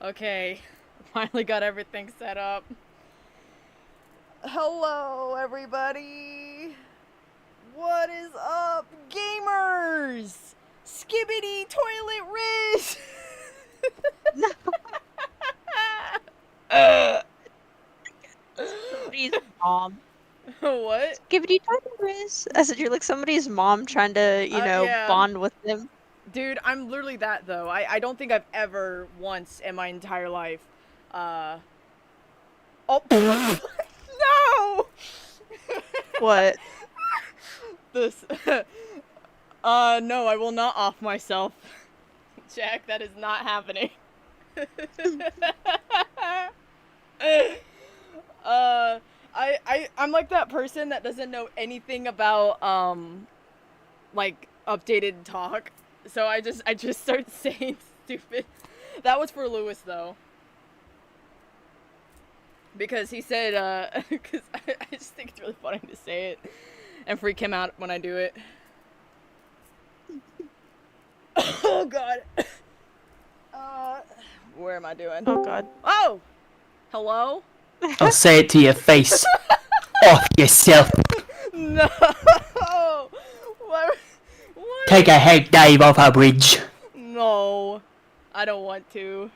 Okay, finally got everything set up. Hello, everybody! What is up, gamers? Skibbity toilet Riz! No, uh, somebody's mom. what? Skibbity toilet. I said you're like somebody's mom trying to, Yeah. bond with them. Dude, I'm literally that, though. I don't think I've ever once in my entire life, uh... Oh, no! What? This... no, I will not off myself. Jack, that is not happening. uh, I'm like that person that doesn't know anything about, like, updated talk. So I just start saying stupid. That was for Lewis, though. Because he said, because I just think it's really funny to say it and freak him out when I do it. Oh, God. Where am I doing? Oh God. Oh! Hello? I'll say it to your face. Off yourself. No! What? Take a head dive off a bridge. No. I don't want to.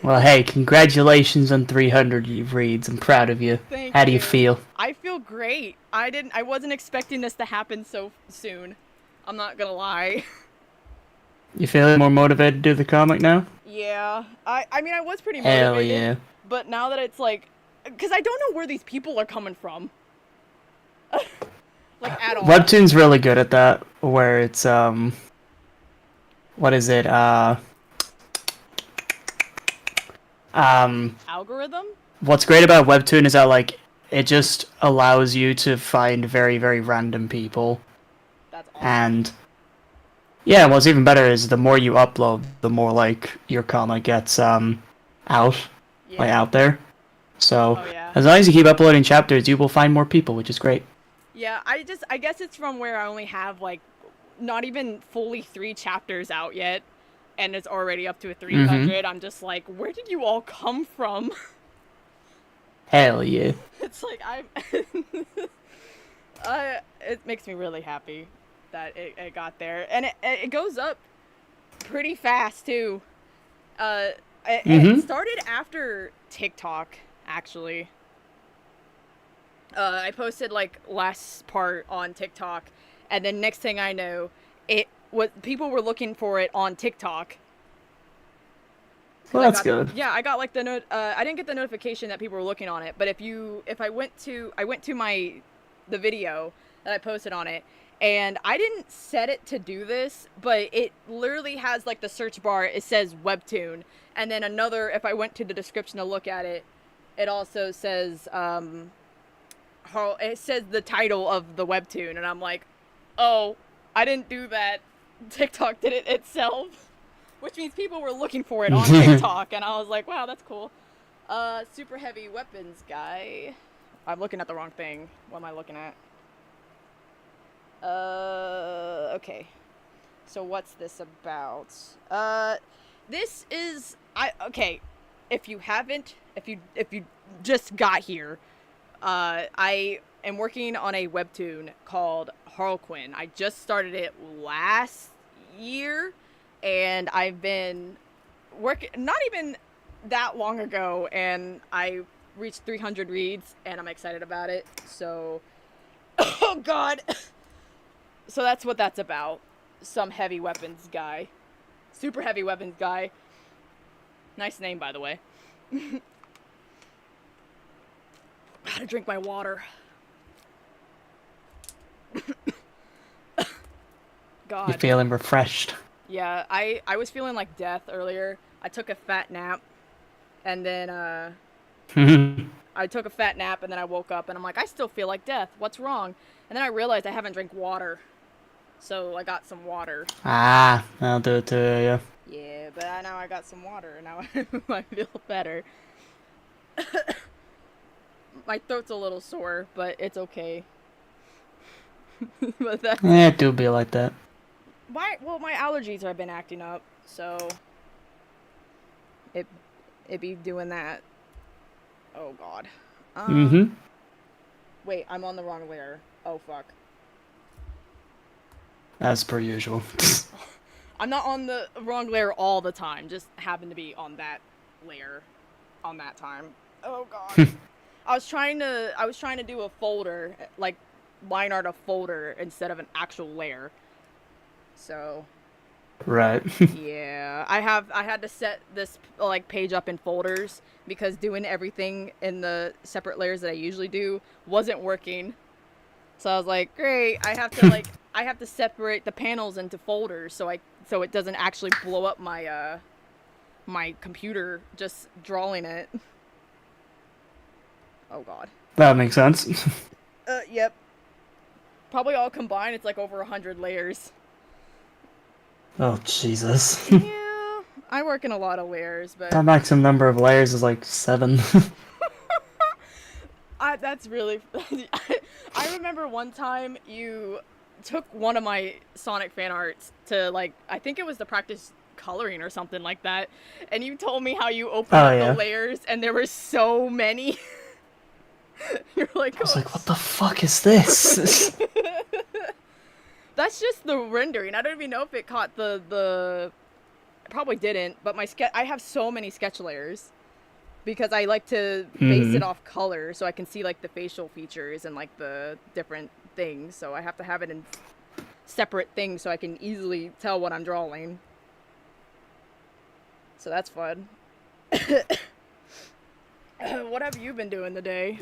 Well, hey, congratulations on 300 reads. I'm proud of you. Thank How do you. you feel? I feel great. I wasn't expecting this to happen so soon. I'm not gonna lie. You feeling more motivated to do the comic now? Yeah. I mean, I was pretty motivated. Hell yeah. But now that it's like... Because I don't know where these people are coming from. Like, at all. Webtoon's really good at that, where it's, what is it, Algorithm? what's great about Webtoon is that, like, it just allows you to find very, very random people. That's awesome. And yeah, what's even better is the more you upload, the more like your comic gets out, Yeah. like out there. So Oh, yeah. as long as you keep uploading chapters, you will find more people, which is great. Yeah, I guess it's from where I only have, like, not even fully 3 chapters out yet, and it's already up to a 300. I'm just like, where did you all come from? Hell yeah. It's like, it makes me really happy that it got there. And it goes up pretty fast, too. It started after TikTok, actually. I posted, like, last part on TikTok, and then next thing I know, people were looking for it on TikTok. Well, that's good. Yeah, I got, like, I didn't get the notification that people were looking on it, but I went to the video that I posted on it, and I didn't set it to do this, but it literally has, like, the search bar, it says Webtoon, and then if I went to the description to look at it, it also says, it says the title of the Webtoon, and I'm like, oh, I didn't do that. TikTok did it itself. Which means people were looking for it on TikTok, and I was like, wow, that's cool. Super heavy weapons guy. I'm looking at the wrong thing. What am I looking at? Okay. So what's this about? This is, okay. If you just got here, I am working on a webtoon called Harlequin. I just started it last year, and I've been working not even that long ago, and I reached 300 reads, and I'm excited about it. So, oh God. So that's what that's about. Some heavy weapons guy. Super heavy weapons guy. Nice name, by the way. Gotta drink my water. God. You feeling refreshed? Yeah, I was feeling like death earlier. I took a fat nap, and then, I took a fat nap, and then I woke up, and I'm like, I still feel like death. What's wrong? And then I realized I haven't drank water. So I got some water. Ah, I'll do it to you. Yeah, but now I got some water, and now I feel better. My throat's a little sore, but it's okay. But Yeah, it do be like that. my allergies have been acting up. So it be doing that. Oh god. Mm-hmm. Wait, I'm on the wrong layer. Oh fuck. As per usual. I'm not on the wrong layer all the time. Just happen to be on that layer on that time. Oh god. I was trying to do a folder, like line art a folder instead of an actual layer. So Right. yeah, I had to set this like page up in folders because doing everything in the separate layers that I usually do wasn't working. So I was like, great, I have to separate the panels into folders so it doesn't actually blow up my my computer just drawing it. Oh god. That makes sense. Yep. Probably all combined it's like over 100 layers. Oh, Jesus. Yeah, I work in a lot of layers, but That maximum number of layers is like 7. that's really. I remember one time you took one of my Sonic fan arts to like I think it was to practice coloring or something like that, and you told me how you opened Oh, up yeah. the layers and there were so many. You're like, I was oh. like, what the fuck is this? That's just the rendering. I don't even know if it caught the. It probably didn't, but I have so many sketch layers. Because I like to base it off color so I can see like the facial features and like the different things. So I have to have it in separate things so I can easily tell what I'm drawing. So that's fun. What have you been doing today?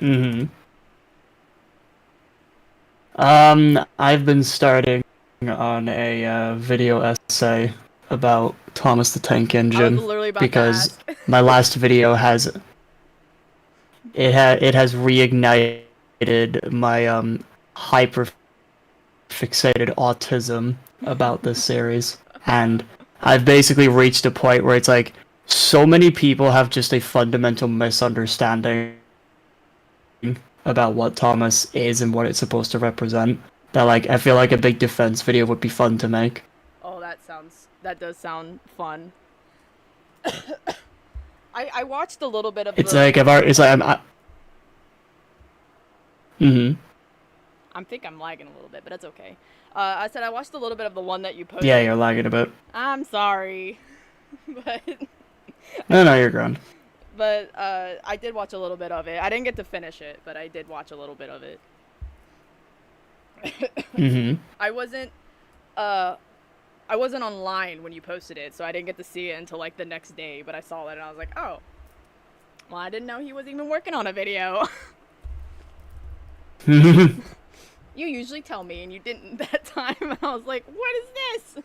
I've been starting on a video essay about Thomas the Tank Engine literally about because to ask. my last video has reignited my hyper fixated autism about this series, and I've basically reached a point where it's like so many people have just a fundamental misunderstanding about what Thomas is and what it's supposed to represent that like I feel like a big defense video would be fun to make. Oh, that does sound fun. I watched a little bit of It's the... like I think I'm lagging a little bit, but it's okay. I said I watched a little bit of the one that you posted. Yeah, you're lagging a bit. I'm sorry. But No, you're grand. but I did watch a little bit of it. I didn't get to finish it, but I did watch a little bit of it. I wasn't online when you posted it, so I didn't get to see it until like the next day, but I saw it and I was like, "Oh. Well, I didn't know he was even working on a video." You usually tell me and you didn't that time. And I was like, "What is this?"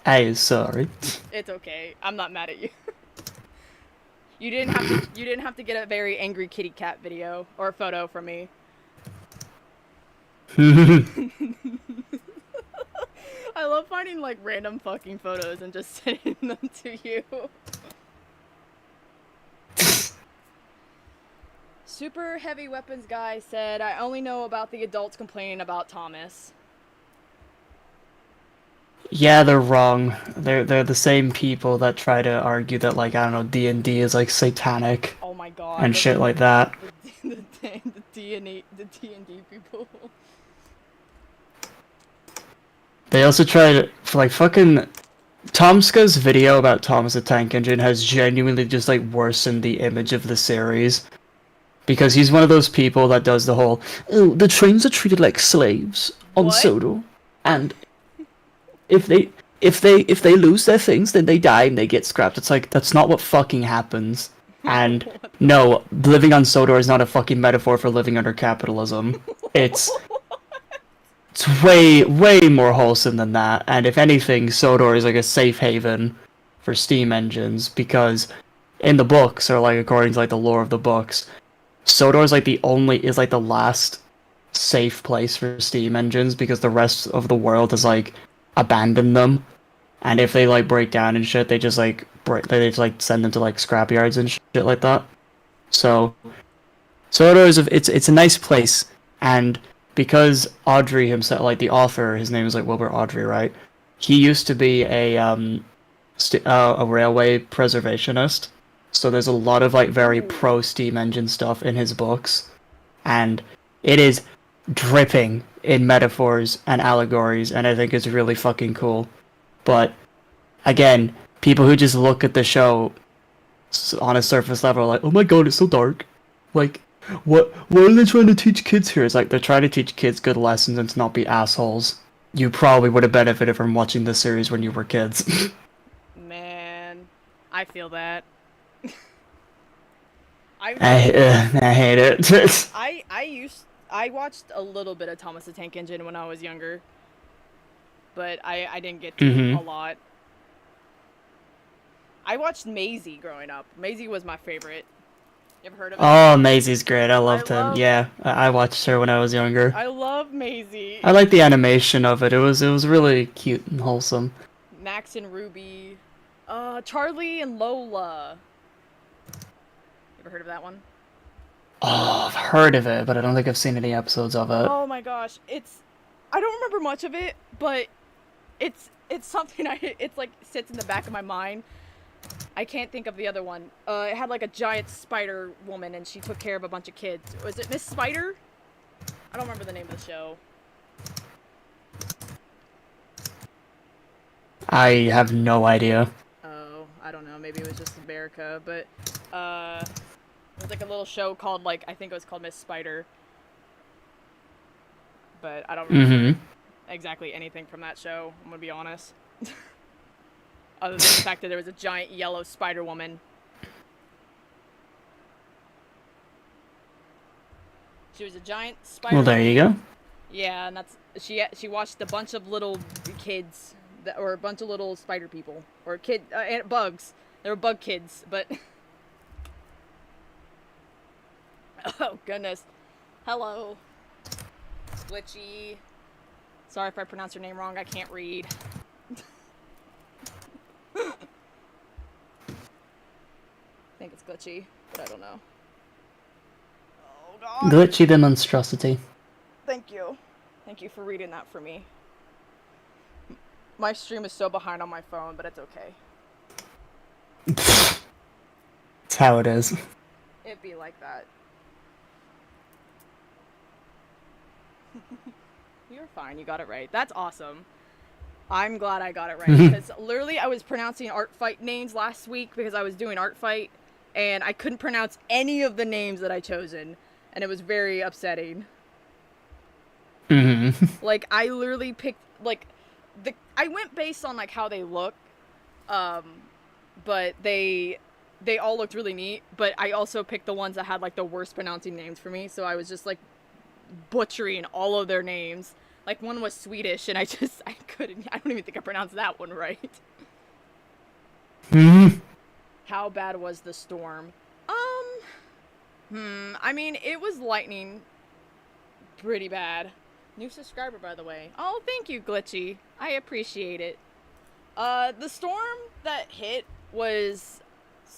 Hey, sorry. It's okay. I'm not mad at you. You didn't have to get a very angry kitty cat video or photo from me. I love finding like random fucking photos and just sending them to you. Super heavy weapons guy said, "I only know about the adults complaining about Thomas." Yeah, they're wrong. They're the same people that try to argue that like I don't know D&D is like satanic. Oh my god. And shit like that. The D&D people. They also try to like fucking Tomska's video about Thomas the Tank Engine has genuinely just like worsened the image of the series. Because he's one of those people that does the whole, oh, the trains are treated like slaves on Sodor, and if they lose their things, then they die and they get scrapped. It's like that's not what fucking happens. And no, living on Sodor is not a fucking metaphor for living under capitalism. It's way more wholesome than that. And if anything, Sodor is like a safe haven for steam engines because in the books, or like according to like the lore of the books, Sodor is like the last safe place for steam engines because the rest of the world has like abandoned them, and if they like break down and shit, they just like send them to like scrapyards and shit like that. So Sodor is it's a nice place, and because Audrey himself, like the author, his name is like Wilbur Audrey, right? he used to be a railway preservationist. So there's a lot of like very Ooh. pro steam engine stuff in his books, and it is dripping in metaphors and allegories, and I think it's really fucking cool. But again, people who just look at the show on a surface level are like, "Oh my god, it's so dark." Like, what are they trying to teach kids here? It's like they're trying to teach kids good lessons and to not be assholes. You probably would have benefited from watching this series when you were kids. Man, I feel that. I hate it. I watched a little bit of Thomas the Tank Engine when I was younger, but I didn't get to a lot. I watched Maisie growing up. Maisie was my favorite. You ever heard of it? Oh, Maisie's great. I loved him. love- Yeah, I watched her when I was younger. I love Maisie. I like the animation of it. It was really cute and wholesome. Max and Ruby. Charlie and Lola. You ever heard of that one? Oh, I've heard of it, but I don't think I've seen any episodes of it. Oh my gosh, I don't remember much of it, but it's something it's like sits in the back of my mind. I can't think of the other one. It had like a giant spider woman and she took care of a bunch of kids. Was it Miss Spider? I don't remember the name of the show. I have no idea. Oh, I don't know. Maybe it was just America, but it was like a little show called like I think it was called Miss Spider. But I don't remember exactly anything from that show. I'm gonna be honest. Other than the fact that there was a giant yellow spider woman. She was a giant spider. Well, there you go. Yeah, and that's she watched a bunch of little kids or a bunch of little spider people or bugs. They were bug kids, but oh goodness. Hello. Glitchy. Sorry if I pronounce your name wrong. I can't read. I think it's glitchy, but I don't know. Oh god. Glitchy the monstrosity. Thank you. Thank you for reading that for me. My stream is so behind on my phone, but it's okay. It's how it is. It'd be like that. You're fine, you got it right. That's awesome. I'm glad I got it right, because literally I was pronouncing art fight names last week because I was doing art fight, and I couldn't pronounce any of the names that I chosen, and it was very upsetting. Like, I literally picked, like, I went based on, like, how they look, but they all looked really neat, but I also picked the ones that had, like, the worst pronouncing names for me, so I was just, like, butchering all of their names. Like, one was Swedish, and I couldn't, I don't even think I pronounced that one right. How bad was the storm? I mean, it was lightning pretty bad. New subscriber, by the way. Oh, thank you, Glitchy. I appreciate it. The storm that hit was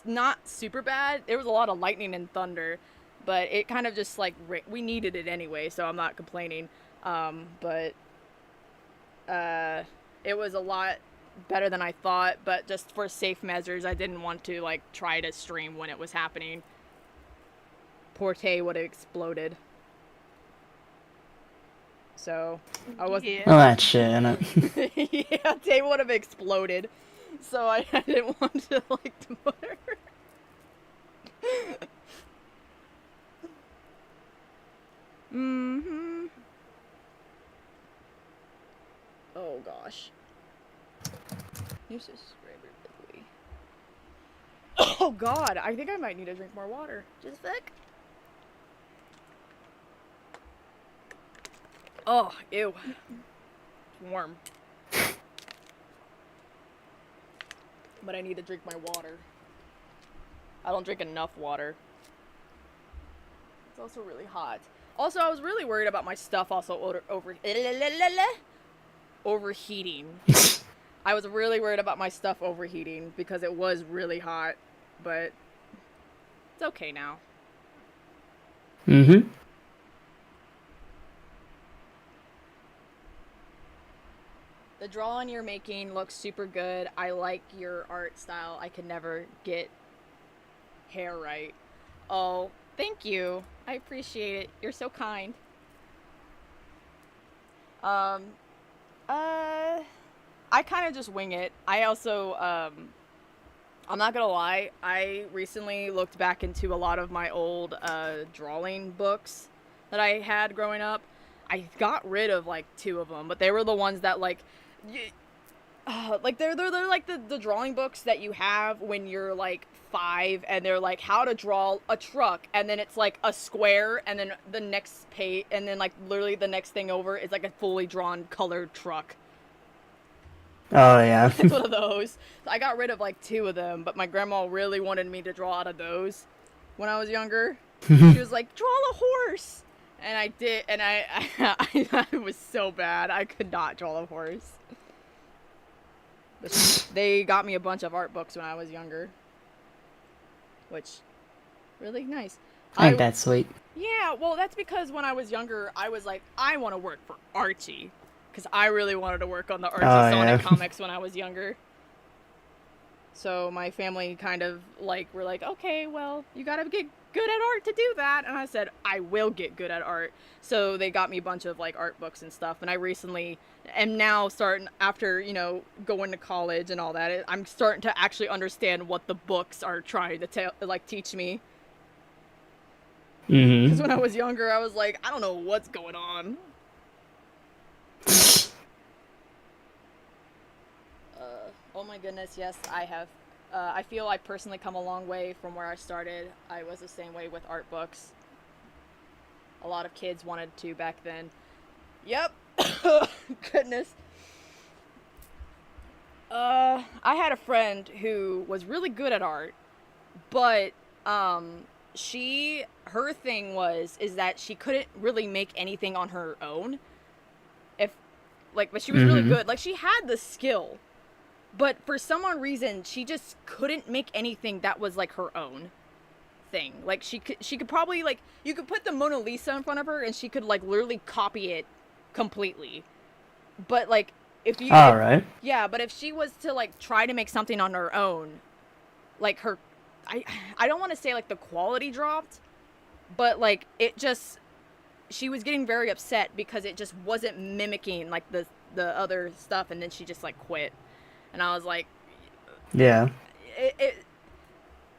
not super bad. There was a lot of lightning and thunder, but it kind of just, like, we needed it anyway, so I'm not complaining. But it was a lot better than I thought, but just for safe measures, I didn't want to, like, try to stream when it was happening. Porte would have exploded. So, I wasn't... Yeah. Well, that shit, innit? Yeah, Tay would have exploded. So I didn't want to, like, to put her... Oh gosh. New subscriber, Billy. Oh god, I think I might need to drink more water. Just a sec. Oh, ew. It's warm. But I need to drink my water. I don't drink enough water. It's also really hot. Also, I was really worried about my stuff also overheating. I was really worried about my stuff overheating because it was really hot, but it's okay now. The drawing you're making looks super good. I like your art style. I can never get hair right. Oh, thank you. I appreciate it. You're so kind. Um, I kind of just wing it. I also, I'm not gonna lie, I recently looked back into a lot of my old, drawing books that I had growing up. I got rid of, like, 2 of them, but they were the ones that, like, like they're like the drawing books that you have when you're like 5, and they're like how to draw a truck, and then it's like a square, and then the next page, and then like literally the next thing over is like a fully drawn colored truck. Oh yeah. It's one of those. So I got rid of like 2 of them, but my grandma really wanted me to draw out of those when I was younger. She was like, draw a horse, and I did, and I was so bad. I could not draw a horse. They got me a bunch of art books when I was younger, which really nice. Ain't that sweet? Yeah, well, that's because when I was younger, I was like, I want to work for Archie, because I really wanted to work on the Archie Sonic comics when I was younger. So my family kind of like were like, okay, well, you gotta get good at art to do that. And I said, I will get good at art. So they got me a bunch of like art books and stuff. And I recently am now starting, after, you know, going to college and all that, I'm starting to actually understand what the books are trying to like teach me. Because when I was younger, I was like, I don't know what's going on. Oh my goodness, yes, I have. I feel I personally come a long way from where I started. I was the same way with art books. A lot of kids wanted to back then. Yep. Goodness. I had a friend who was really good at art, but her thing is that she couldn't really make anything on her own. But she was really good. Like, she had the skill. But for some odd reason, she just couldn't make anything that was, like, her own thing. Like, she could probably, like, you could put the Mona Lisa in front of her, and she could, like, literally copy it completely. But, like, if you... Alright. Yeah, but if she was to, like, try to make something on her own, like, her... I don't want to say, like, the quality dropped, but, like, it just... She was getting very upset because it just wasn't mimicking, like, the other stuff, and then she just, like, quit. And I was like, yeah.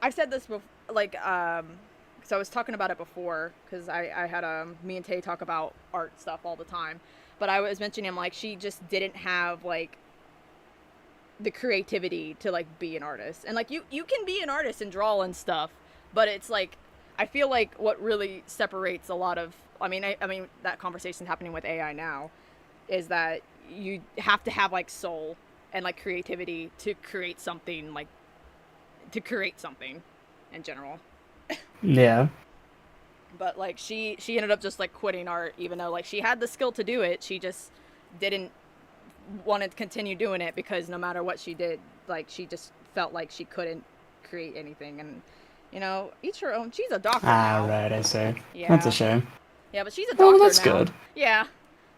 I've said this before, like, because I was talking about it before, because I had me and Tay talk about art stuff all the time, but I was mentioning like she just didn't have like the creativity to like be an artist, and like you can be an artist and draw and stuff, but it's like I feel like what really separates a lot of, I mean that conversation's happening with AI now, is that you have to have like soul and like creativity to create something, like to create something in general. Yeah. But like she ended up just like quitting art, even though like she had the skill to do it. She just didn't want to continue doing it because no matter what she did, like she just felt like she couldn't create anything. And you know, each her own. She's a doctor now. Right, I see. Yeah. That's a shame. Yeah, but she's a doctor Oh, that's now. good. Yeah.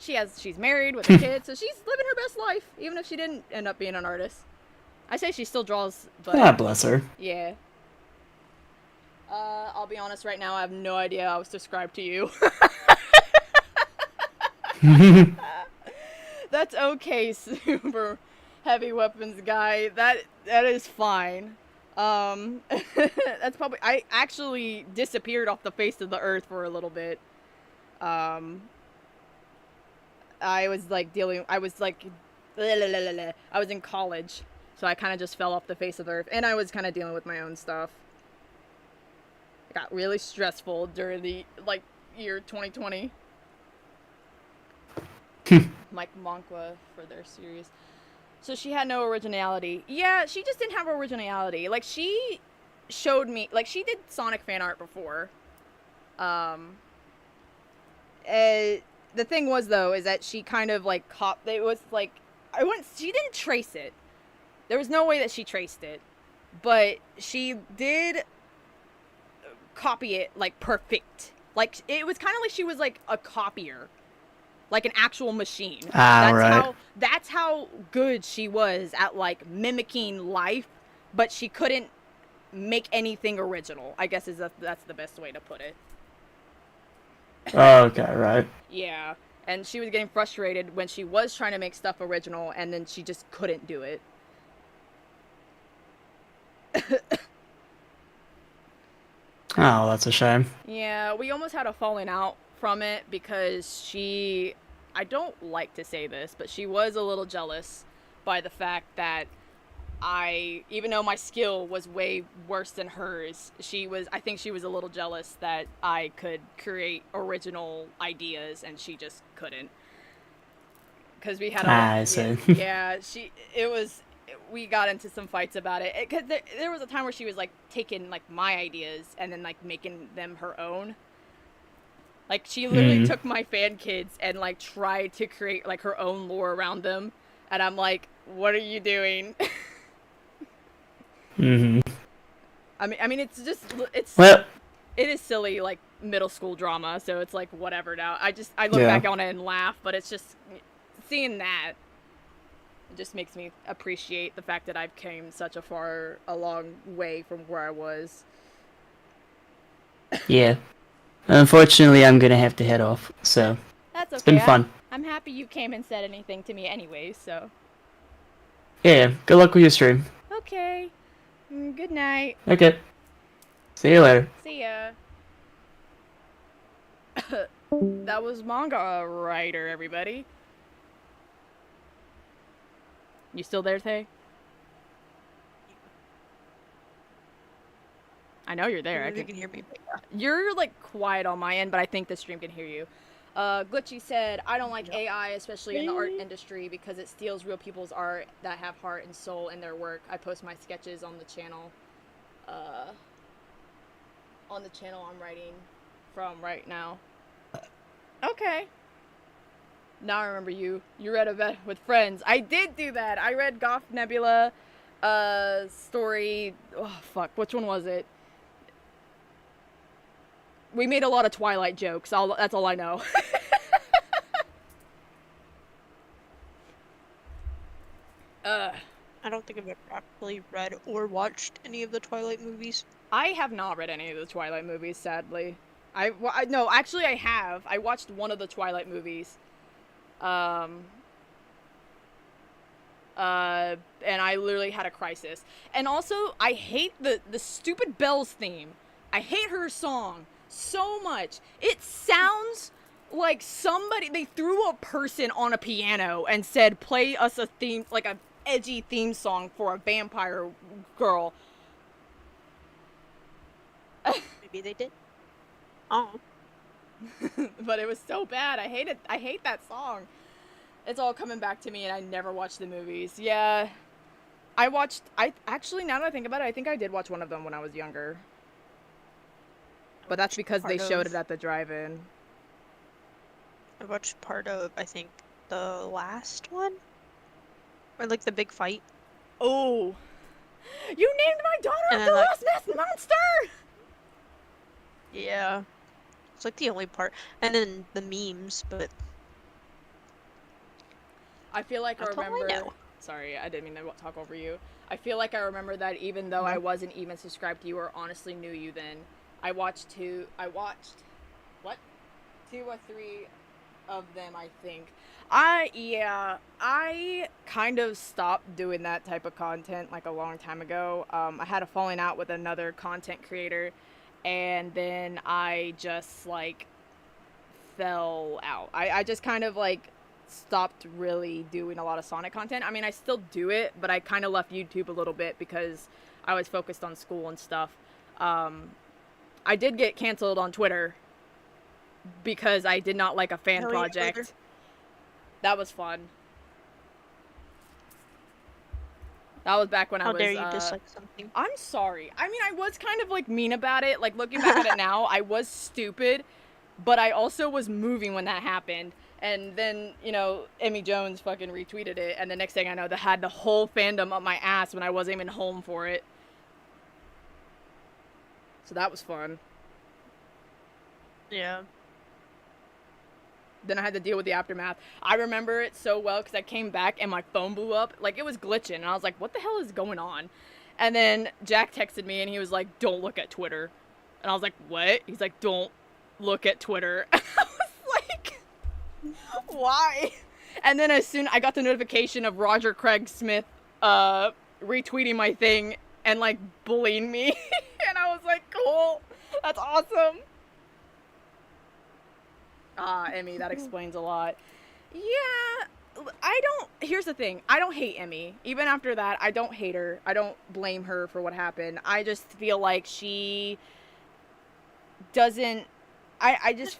She's married with a kid, so she's living her best life, even if she didn't end up being an artist. I say she still draws, but... Ah, bless her. Yeah. I'll be honest right now, I have no idea how to describe to you. That's okay, super heavy weapons guy. That is fine. That's probably... I actually disappeared off the face of the earth for a little bit. I was in college, so I kind of just fell off the face of the earth, and I was kind of dealing with my own stuff. It got really stressful during the, like, year 2020. Mike Monkwa for their series. So she had no originality. Yeah, she just didn't have originality. Like, she showed me, like, she did Sonic fan art before. The thing was, though, is that she kind of, like, it was, like, she didn't trace it. There was no way that she traced it. But she did copy it, like, perfect. Like, it was kind of like she was, like, a copier. like an actual machine. Ah, right. That's how good she was at like mimicking life, but she couldn't make anything original. I guess that's the best way to put it. Oh, okay, right. Yeah. And she was getting frustrated when she was trying to make stuff original and then she just couldn't do it. Oh, that's a shame. Yeah, we almost had a falling out from it because I don't like to say this, but she was a little jealous by the fact that even though my skill was way worse than hers, I think she was a little jealous that I could create original ideas and she just couldn't. Because we had I see. we got into some fights about it. Because there was a time where she was like taking like my ideas and then like making them her own. Like she literally took my fan kids and like tried to create like her own lore around them, and I'm like, what are you doing? Mm-hmm. I mean, Well, it is silly like middle school drama, so it's like whatever now. I look yeah. back on it and laugh, but it's just seeing that. It just makes me appreciate the fact that I've came such a long way from where I was. Yeah. Unfortunately, I'm gonna have to head off, so That's it's okay. been fun. I'm happy you came and said anything to me anyway, so. Yeah, good luck with your stream. Okay. Good night. Okay. See you later. See ya. That was manga writer, everybody. You still there, Thay? I know you're there. You can hear me. You're like quiet on my end, but I think the stream can hear you. Glitchy said, I don't like AI, especially in the art industry, because it steals real people's art that have heart and soul in their work. I post my sketches on the channel. On the channel I'm writing from right now. Okay. Now I remember you. You read a with friends. I did do that. I read Goth Nebula story. Oh, fuck. Which one was it? We made a lot of Twilight jokes. That's all I know. I don't think I've ever actually read or watched any of the Twilight movies. I have not read any of the Twilight movies, sadly. No, actually I have. I watched one of the Twilight movies. And I literally had a crisis. And also, I hate the stupid Belle's theme. I hate her song so much. It sounds like they threw a person on a piano and said, play us a theme, like a edgy theme song for a vampire girl. Maybe they did. Oh. But it was so bad. I hate that song. It's all coming back to me, and I never watched the movies. Yeah. Actually, now that I think about it, I think I did watch one of them when I was younger. But that's because they showed it at the drive-in. I watched part of, I think, the last one? Or, like, the big fight. Oh. You named my daughter after Loch Ness Monster! Yeah. It's, like, the only part. And then the memes, but... I feel like I remember... Sorry, I didn't mean to talk over you. I feel like I remember that even though I wasn't even subscribed to you or honestly knew you then, I watched 2 or 3 of them, I think. I kind of stopped doing that type of content like a long time ago. I had a falling out with another content creator, and then I just like fell out. I just kind of like stopped really doing a lot of Sonic content. I mean, I still do it, but I kind of left YouTube a little bit because I was focused on school and stuff. I did get canceled on Twitter because I did not like a fan project. That was fun. That was back when I was... How dare you dislike something? I'm sorry. I mean, I was kind of, like, mean about it. Like, looking back at it now, I was stupid, but I also was moving when that happened. And then, you know, Emmy Jones fucking retweeted it, and the next thing I know, they had the whole fandom up my ass when I wasn't even home for it. So that was fun. Yeah. Then I had to deal with the aftermath. I remember it so well because I came back and my phone blew up. Like, it was glitching. And I was like, what the hell is going on? And then Jack texted me and he was like, don't look at Twitter. And I was like, what? He's like, don't look at Twitter. I was like, why? And then as soon I got the notification of Roger Craig Smith retweeting my thing and like bullying me. And I was like, cool. That's awesome. Emmy, that explains a lot. Yeah, here's the thing. I don't hate Emmy. Even after that, I don't hate her. I don't blame her for what happened. I just feel like she doesn't, I just,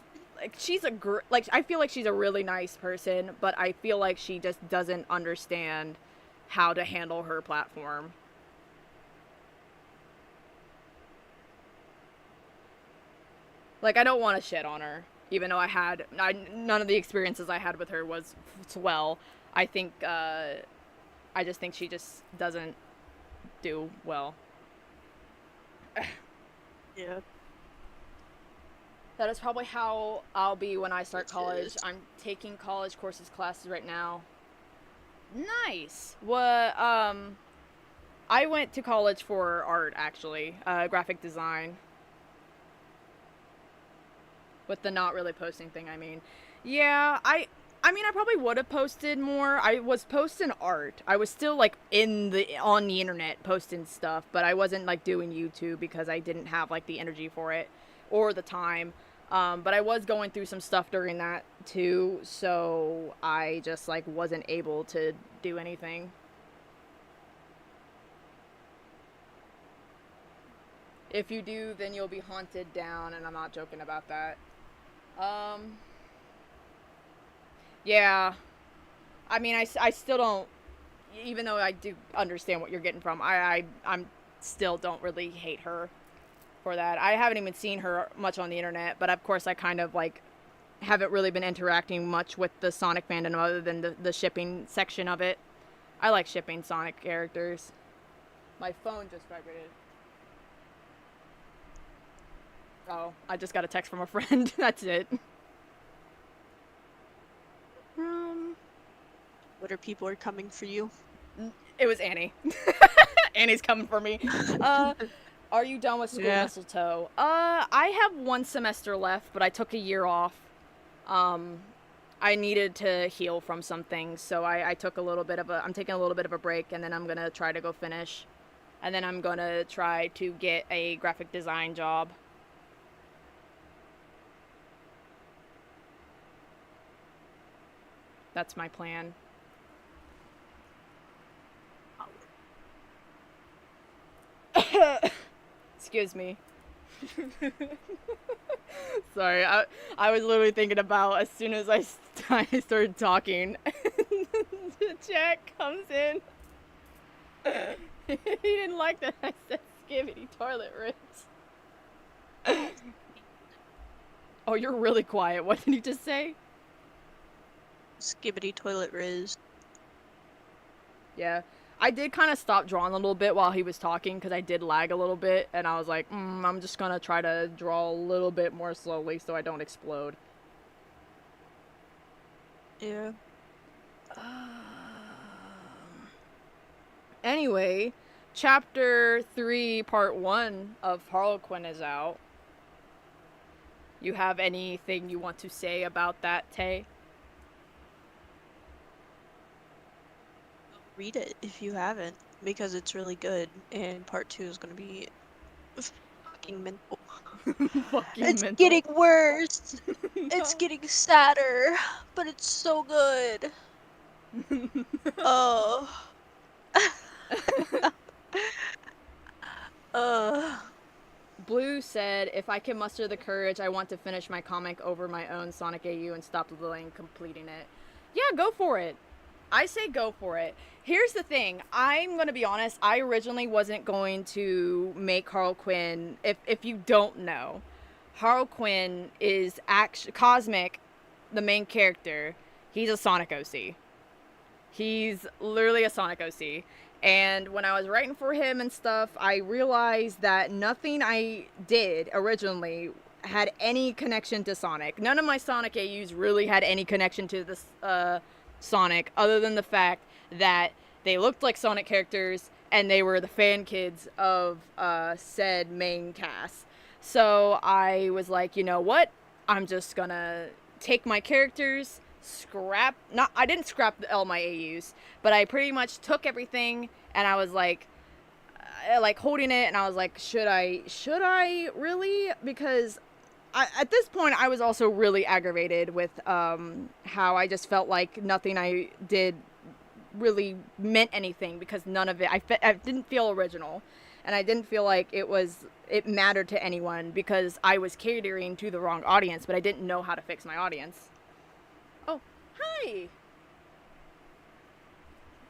like, I feel like she's a really nice person, but I feel like she just doesn't understand how to handle her platform. Like, I don't want to shit on her. Even though none of the experiences I had with her was well. I think, I just think she just doesn't do well. Yeah. That is probably how I'll be when I start college. I'm taking college classes right now. Nice. What, I went to college for art, actually. Graphic design. With the not really posting thing, I mean. Yeah, I mean, I probably would have posted more. I was posting art. I was still, like, on the internet posting stuff, but I wasn't, like, doing YouTube because I didn't have, like, the energy for it or the time. But I was going through some stuff during that, too, so I just, like, wasn't able to do anything. If you do, then you'll be haunted down, and I'm not joking about that. Yeah. I mean, I still don't, even though I do understand what you're getting from, I'm still don't really hate her for that. I haven't even seen her much on the internet, but of course I kind of, like, haven't really been interacting much with the Sonic fandom other than the shipping section of it. I like shipping Sonic characters. My phone just vibrated. Oh, I just got a text from a friend. That's it. What are people coming for you? It was Annie. Annie's coming for me. Are you done with school, Mistletoe? I have 1 semester left, but I took a year off. I needed to heal from some things, so I took I'm taking a little bit of a break, and then I'm gonna try to go finish. And then I'm gonna try to get a graphic design job. That's my plan. Excuse me. Sorry, I was literally thinking about as soon as I started talking, Jack comes in. He didn't like that I said skibbity toilet rinse. Oh, you're really quiet. What did you just say? Skibbity toilet riz. Yeah. I did kind of stop drawing a little bit while he was talking because I did lag a little bit, and I was like, I'm just gonna try to draw a little bit more slowly so I don't explode. Yeah. Anyway, Chapter 3, Part 1 of Harlequin is out. You have anything you want to say about that, Tay? Read it if you haven't, because it's really good, and part 2 is gonna be fucking mental. It's mental. getting worse. No. It's getting sadder, but it's so good. Oh. Blue said, if I can muster the courage, I want to finish my comic over my own Sonic AU and stop delaying completing it. Yeah, go for it. I say go for it. Here's the thing. I'm going to be honest. I originally wasn't going to make Harlequin. If you don't know, Harlequin is Cosmic, the main character. He's a Sonic OC. He's literally a Sonic OC. And when I was writing for him and stuff, I realized that nothing I did originally had any connection to Sonic. None of my Sonic AUs really had any connection to this Sonic, other than the fact that they looked like Sonic characters and they were the fan kids of said main cast. So I was like, you know what? I'm just gonna take my characters, I didn't scrap all my AUs, but I pretty much took everything and I was like holding it, and I was like, should I really? Because at this point I was also really aggravated with how I just felt like nothing I did really meant anything, because none of it I didn't feel original, and I didn't feel like it mattered to anyone, because I was catering to the wrong audience, but I didn't know how to fix my audience. Oh, hi.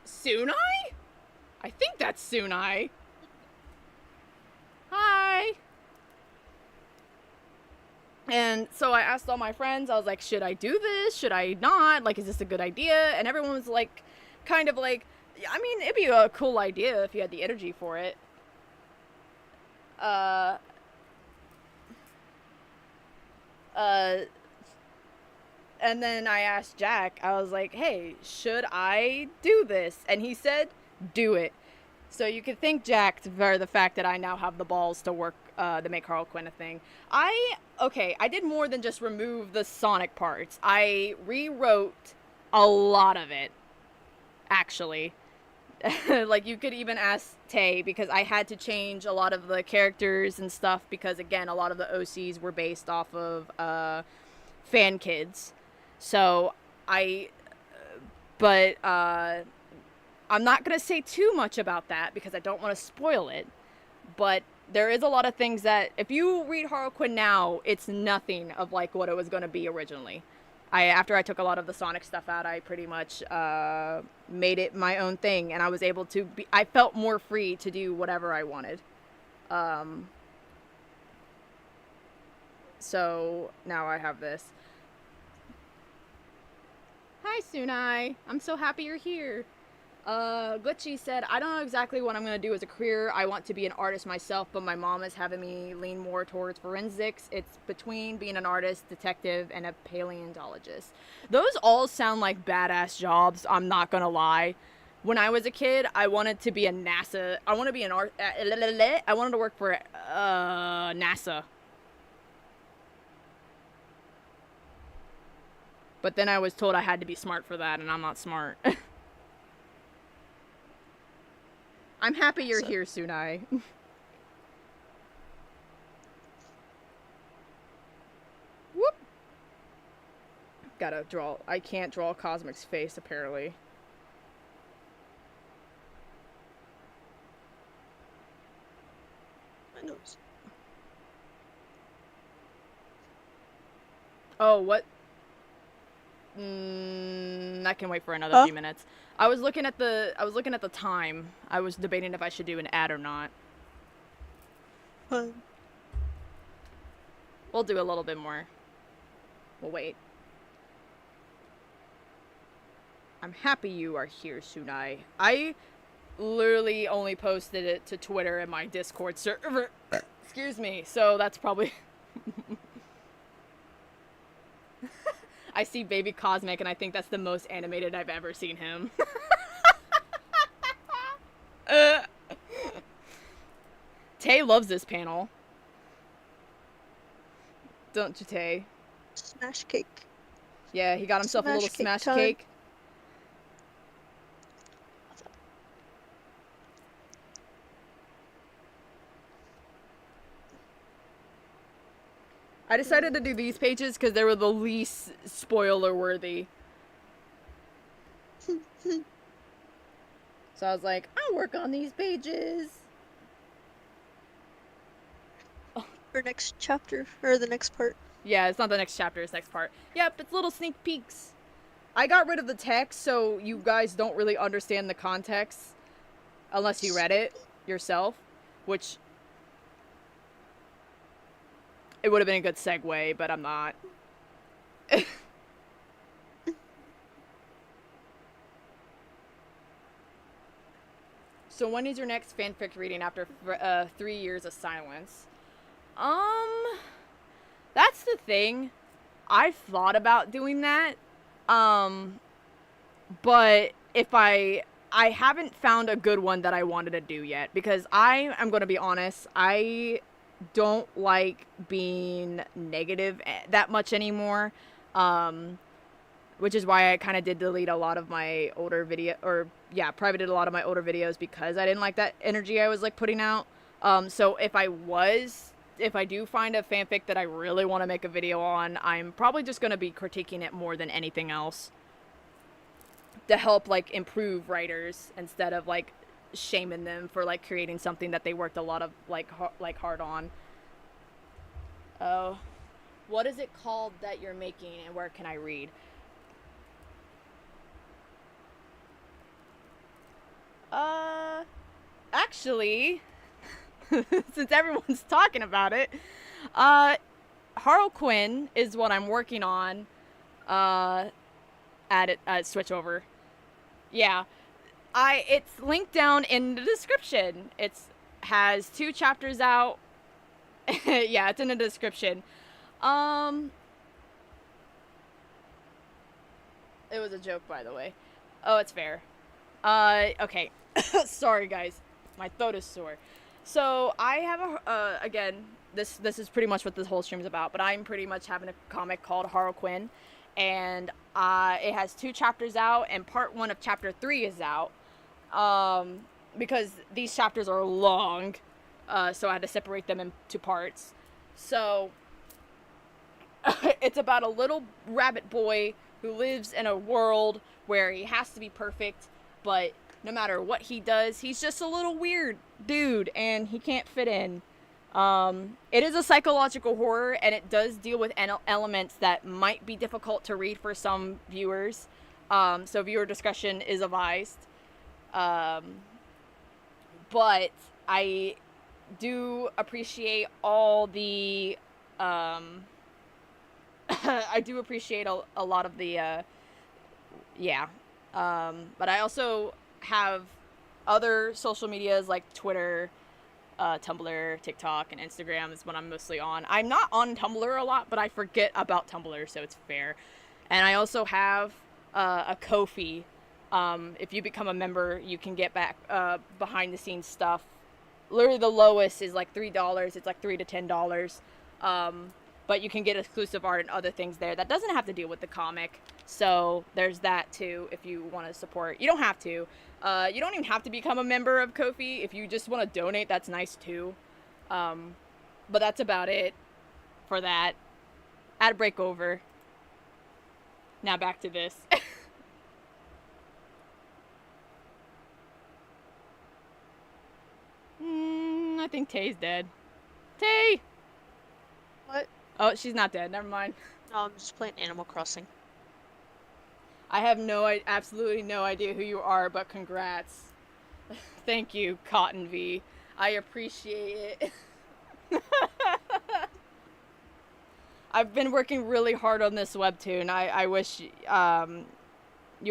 Sunai? I think that's Sunai. Hi. And so I asked all my friends, I was like, should I do this? Should I not? Like, is this a good idea? And everyone was like, kind of like, I mean, it'd be a cool idea if you had the energy for it. And then I asked Jack, I was like, hey, should I do this? And he said, do it. So you could thank Jack for the fact that I now have the balls to work, to make Harlequin a thing. I did more than just remove the Sonic parts. I rewrote a lot of it, actually. Like, you could even ask Tay, because I had to change a lot of the characters and stuff, because, again, a lot of the OCs were based off of fan kids. So I'm not going to say too much about that because I don't want to spoil it. But there is a lot of things that, if you read Harlequin now, it's nothing of like what it was going to be originally. After I took a lot of the Sonic stuff out, I pretty much made it my own thing, and I was able to I felt more free to do whatever I wanted. So now I have this. Hi, Sunai. I'm so happy you're here. Glitchy said, I don't know exactly what I'm going to do as a career. I want to be an artist myself, but my mom is having me lean more towards forensics. It's between being an artist, detective, and a paleontologist. Those all sound like badass jobs, I'm not going to lie. When I was a kid, I wanted to be a NASA. I wanted to be I wanted to work for NASA. But then I was told I had to be smart for that, and I'm not smart. I'm happy you're here, Sunai. Whoop! Gotta draw. I can't draw Cosmic's face, apparently. My nose. Oh, what? I can wait for another few minutes. I was looking at the time. I was debating if I should do an ad or not. Fine. We'll do a little bit more. We'll wait. I'm happy you are here, Sunai. I literally only posted it to Twitter and my Discord server. Excuse me. So that's probably... I see Baby Cosmic, and I think that's the most animated I've ever seen him. Tay loves this panel. Don't you, Tay? Smash cake. Yeah, he got himself a little smash time. cake. I decided to do these pages because they were the least spoiler worthy. So I was like, I'll work on these pages. For next chapter, or the next part. Yeah, it's not the next chapter, it's next part. Yep, it's little sneak peeks. I got rid of the text so you guys don't really understand the context unless you read it yourself, which... It would have been a good segue, but I'm not. So when is your next fanfic reading after 3 years of silence? That's the thing. I've thought about doing that. But if I haven't found a good one that I wanted to do yet, because I'm going to be honest, I don't like being negative that much anymore. Which is why I kind of did delete a lot of my older privated a lot of my older videos, because I didn't like that energy I was like putting out. So if I do find a fanfic that I really want to make a video on, I'm probably just going to be critiquing it more than anything else, to help like improve writers instead of like shaming them for like creating something that they worked a lot of like hard on. Oh, what is it called that you're making, and where can I read? Actually, since everyone's talking about it, Harlequin is what I'm working on. At Switch Over. Yeah, it's linked down in the description. It's has 2 chapters out. Yeah, it's in the description. It was a joke, by the way. Oh, it's fair. Okay. Sorry, guys. My throat is sore. So I have again, this is pretty much what this whole stream is about, but I'm pretty much having a comic called Harlequin, and it has 2 chapters out, and part 1 of chapter 3 is out. Because these chapters are long, so I had to separate them into parts. So it's about a little rabbit boy who lives in a world where he has to be perfect, but no matter what he does, he's just a little weird dude, and he can't fit in. It is a psychological horror, and it does deal with elements that might be difficult to read for some viewers. So viewer discretion is advised. But I do appreciate all the, I do appreciate a lot of the, but I also have other social medias like Twitter, Tumblr, TikTok, and Instagram is what I'm mostly on. I'm not on Tumblr a lot, but I forget about Tumblr, so it's fair. And I also have a Ko-fi. If you become a member, you can get back behind the scenes stuff. Literally the lowest is like $3. It's like $3 to $10. But you can get exclusive art and other things there that doesn't have to deal with the comic. So there's that too if you want to support. You don't have to. You don't even have to become a member of Ko-fi. If you just want to donate, that's nice too. But that's about it for that. Ad break over. Now back to this. I think Tay's dead. Tay! What? Oh, she's not dead. Never mind. No, I'm just playing Animal Crossing. I have absolutely no idea who you are, but congrats. Thank you, Cotton V. I appreciate it. I've been working really hard on this webtoon. I wish you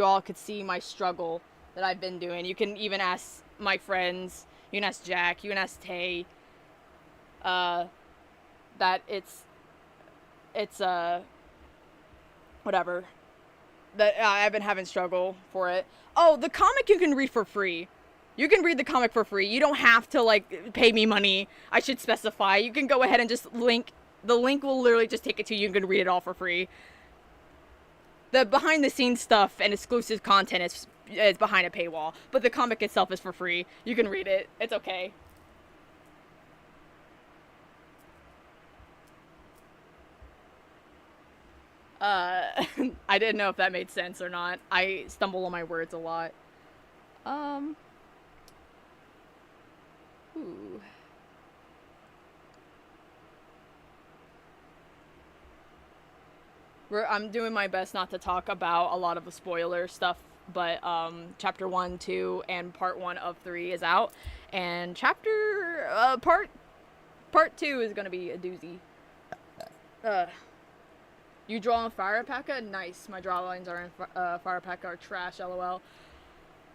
all could see my struggle that I've been doing. You can even ask my friends. You can ask Jack. You can ask Tay. That it's whatever. That I've been having struggle for it. Oh, the comic you can read for free. You can read the comic for free. You don't have to like pay me money. I should specify. You can go ahead and just link. The link will literally just take it to you. You can read it all for free. The behind the scenes stuff and exclusive content is behind a paywall, but the comic itself is for free. You can read it. It's okay. I didn't know if that made sense or not. I stumble on my words a lot. Ooh. I'm doing my best not to talk about a lot of the spoiler stuff, but chapter 1, 2, and part 1 of 3 is out, and part 2 is gonna be a doozy. You draw in Fire Alpaca? Nice. My draw lines are in Fire Alpaca are trash, lol.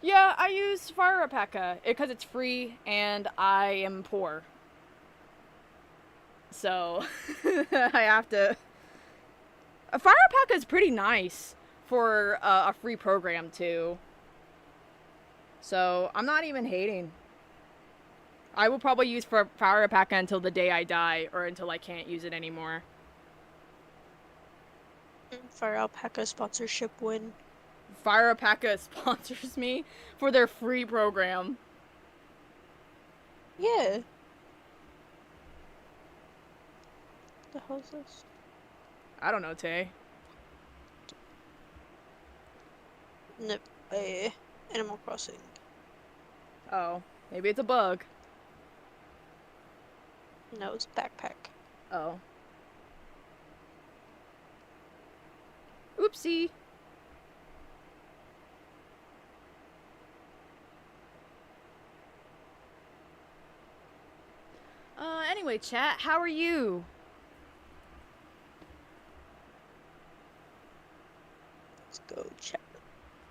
Yeah, I use Fire Alpaca because it's free and I am poor. So I have to. A Fire Alpaca is pretty nice for a free program too. So I'm not even hating. I will probably use for Fire Alpaca until the day I die, or until I can't use it anymore. Fire Alpaca sponsorship win. Fire Alpaca sponsors me for their free program. Yeah. The hell is this? I don't know, Tay. Nope. Animal Crossing. Oh, maybe it's a bug. No, it's backpack. Oh. Oopsie. Anyway, chat, how are you? Let's go check.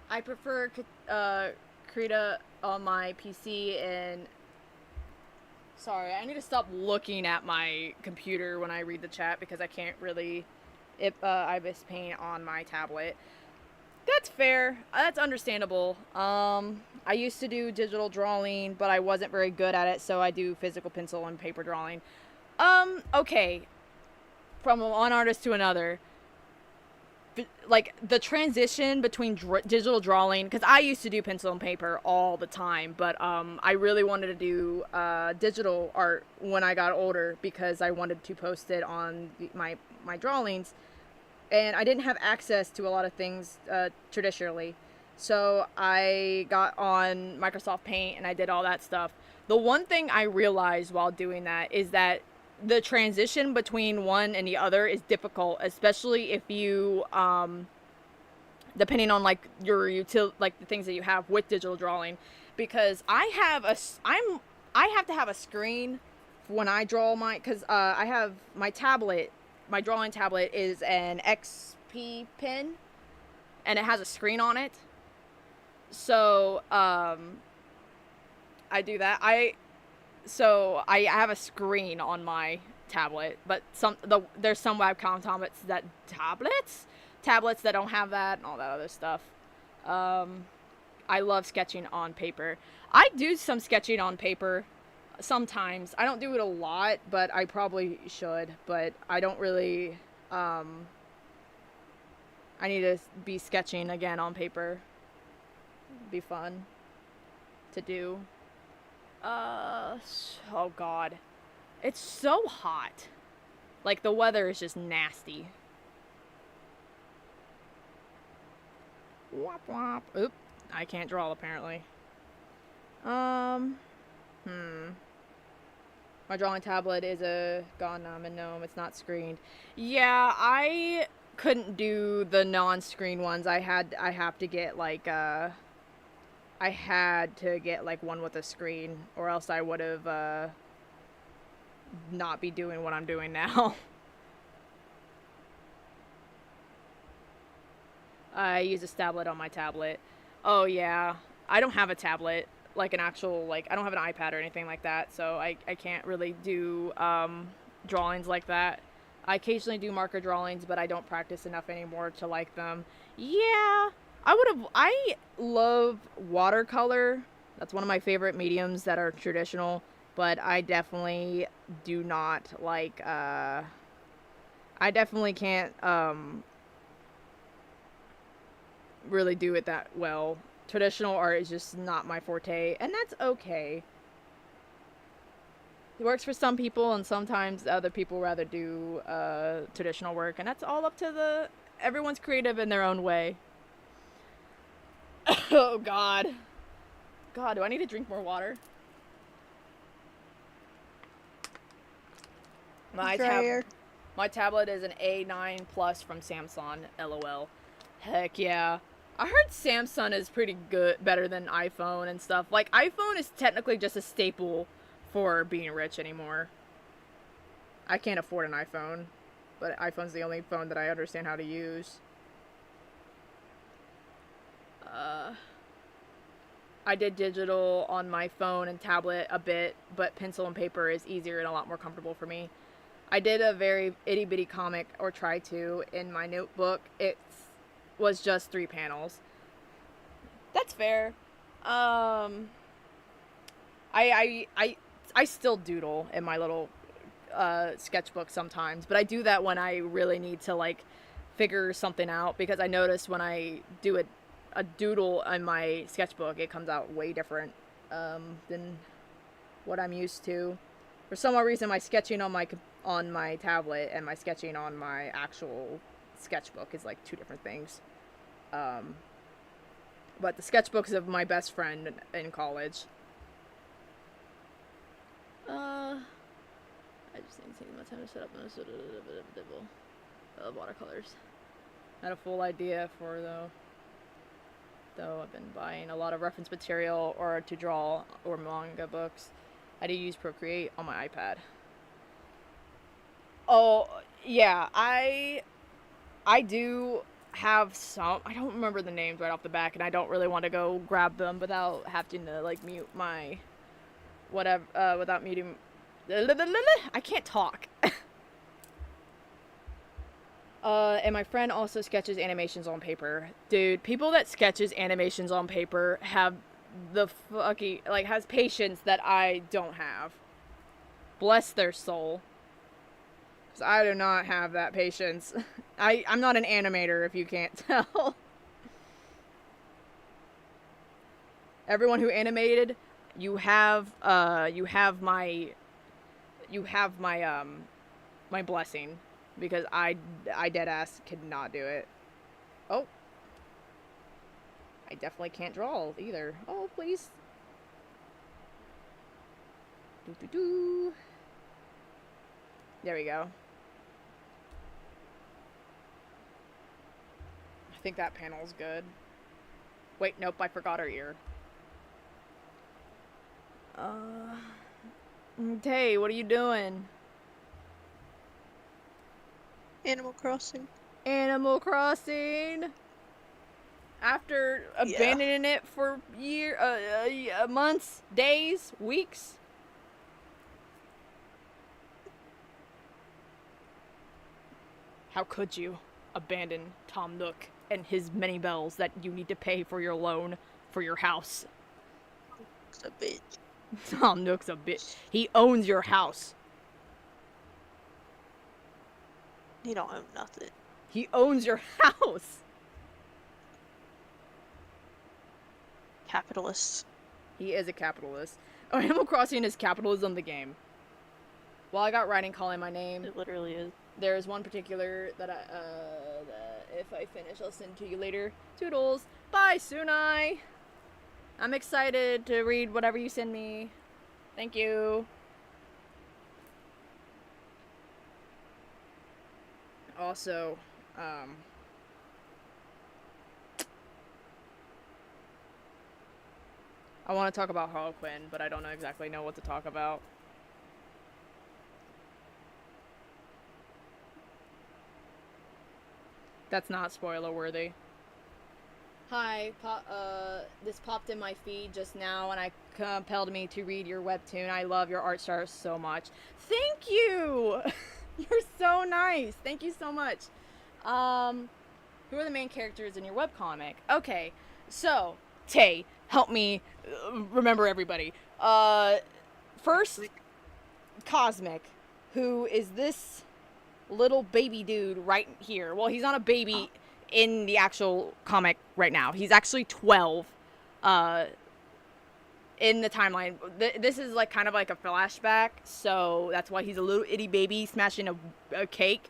I prefer Krita on my PC, and sorry, I need to stop looking at my computer when I read the chat because I can't really IBIS Paint on my tablet. That's fair. That's understandable. I used to do digital drawing, but I wasn't very good at it, so I do physical pencil and paper drawing. Okay. From one artist to another. Like, the transition between digital drawing, because I used to do pencil and paper all the time, but I really wanted to do digital art when I got older because I wanted to post it on my drawings. And I didn't have access to a lot of things traditionally. So I got on Microsoft Paint and I did all that stuff. The one thing I realized while doing that is that the transition between one and the other is difficult, especially if you, depending on like your like the things that you have with digital drawing, because I have to have a screen when I draw because I have my tablet. My drawing tablet is an XP pen, and it has a screen on it. So, I do that. I have a screen on my tablet, but there's some webcam tablets that don't have that and all that other stuff. I love sketching on paper. I do some sketching on paper. Sometimes. I don't do it a lot, but I probably should. But I don't really, I need to be sketching again on paper. It'd be fun to do. Oh god. It's so hot. Like, the weather is just nasty. Womp womp. Oop. I can't draw, apparently. My drawing tablet is a Gundam, and no, it's not screened. Yeah, I couldn't do the non-screen ones. I have to get like I had to get like one with a screen, or else I would have not be doing what I'm doing now. I use a tablet on my tablet. Oh yeah, I don't have a tablet. Like an actual, like, I don't have an iPad or anything like that, so I can't really do drawings like that. I occasionally do marker drawings, but I don't practice enough anymore to like them. Yeah, I love watercolor. That's one of my favorite mediums that are traditional, but I definitely do not like, I definitely can't really do it that well. Traditional art is just not my forte, and that's okay. It works for some people, and sometimes other people rather do traditional work, and that's all up to everyone's creative in their own way. Oh god. God, do I need to drink more water? My tablet is an A9 Plus from Samsung, LOL. Heck yeah. I heard Samsung is pretty good, better than iPhone and stuff. Like, iPhone is technically just a staple for being rich anymore. I can't afford an iPhone, but iPhone's the only phone that I understand how to use. I did digital on my phone and tablet a bit, but pencil and paper is easier and a lot more comfortable for me. I did a very itty bitty comic, or tried to, in my notebook. It was just 3 panels. That's fair. I still doodle in my little sketchbook sometimes, but I do that when I really need to like figure something out, because I notice when I do a doodle in my sketchbook, it comes out way different than what I'm used to. For some odd reason, my sketching on my tablet and my sketching on my actual sketchbook is like 2 different things. But the sketchbooks of my best friend in college. I just need to take my time to set up watercolors. I had a full idea for though I've been buying a lot of reference material or to draw or manga books. I do use Procreate on my iPad. Oh yeah, I do have some. I don't remember the names right off the back, and I don't really want to go grab them without having to like mute my whatever without muting. I can't talk. And my friend also sketches animations on paper. Dude, people that sketches animations on paper have the fucking has patience that I don't have. Bless their soul. Because I do not have that patience. I'm not an animator, if you can't tell. Everyone who animated, you have my my blessing, because I dead ass could not do it. Oh, I definitely can't draw either. Oh, please. Do. There we go. I think that panel's good. Wait, nope, I forgot her ear. Hey, what are you doing? Animal Crossing. Animal Crossing. After abandoning it for months, days, weeks. How could you abandon Tom Nook and his many bells that you need to pay for your loan for your house? It's a bitch. Tom Nook's a bitch. He owns your house. He don't own nothing. He owns your house. Capitalist. He is a capitalist. Oh, Animal Crossing is capitalism the game. Well, I got writing calling my name. It literally is. There is one particular that that if I finish, I'll send to you later. Toodles. Bye, Sunai. I'm excited to read whatever you send me. Thank you. Also, I want to talk about Harlequin, but I don't exactly know what to talk about. That's not spoiler worthy. Hi, this popped in my feed just now, and it compelled me to read your webtoon. I love your art style so much. Thank you! You're so nice. Thank you so much. Who are the main characters in your webcomic? Okay, so, Tay, help me remember everybody. First, Cosmic, who is this little baby dude right here. Well, he's not a baby in the actual comic right now. He's actually 12 in the timeline. This is like kind of like a flashback, so that's why he's a little itty baby smashing a cake.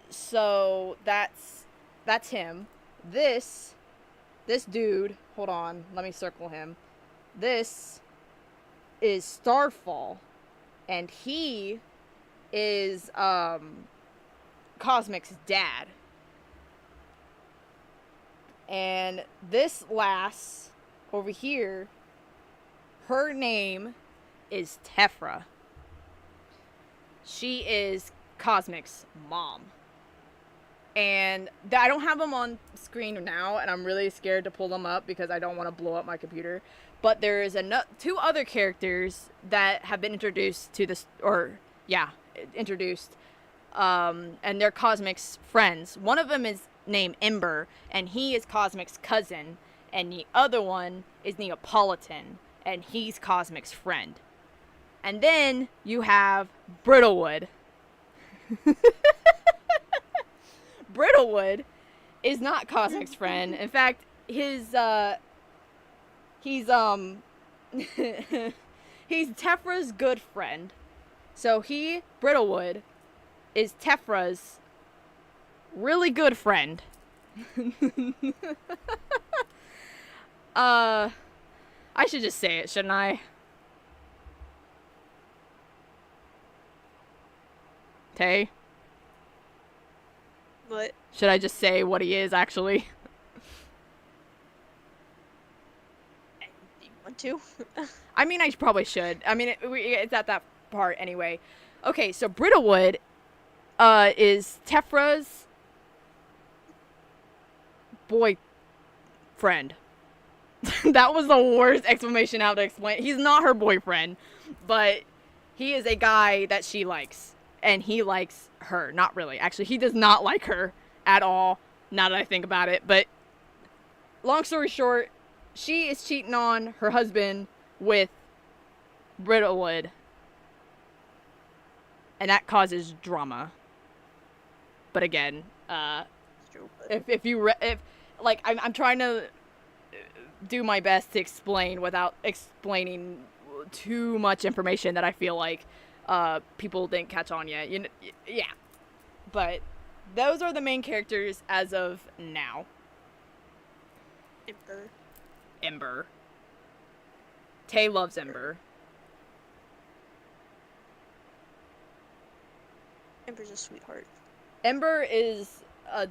So that's him. This dude, hold on, let me circle him. This is Starfall, and he is Cosmic's dad. And this lass over here, her name is Tefra. She is Cosmic's mom. And I don't have them on screen now, and I'm really scared to pull them up because I don't want to blow up my computer. But there is two other characters that have been introduced to this, introduced, and they're Cosmic's friends. One of them is named Ember, and he is Cosmic's cousin, and the other one is Neapolitan, and he's Cosmic's friend. And then you have Brittlewood. Brittlewood is not Cosmic's friend. In fact, he's he's Tephra's good friend. So Brittlewood, is Tephra's really good friend. I should just say it, shouldn't I? Tay? What? Should I just say what he is, actually? Do you want to? I mean, I probably should. I mean, it's at that part anyway. Okay, so Brittlewood is Tephra's boyfriend. That was the worst explanation how to explain. He's not her boyfriend, but he is a guy that she likes. And he likes her. Not really. Actually, he does not like her at all, now that I think about it. But long story short, she is cheating on her husband with Brittlewood. And that causes drama. But again, I'm trying to do my best to explain without explaining too much information that I feel like people didn't catch on yet. Yeah. But those are the main characters as of now. Ember. Tay loves Ember. Ember's a sweetheart. Ember is a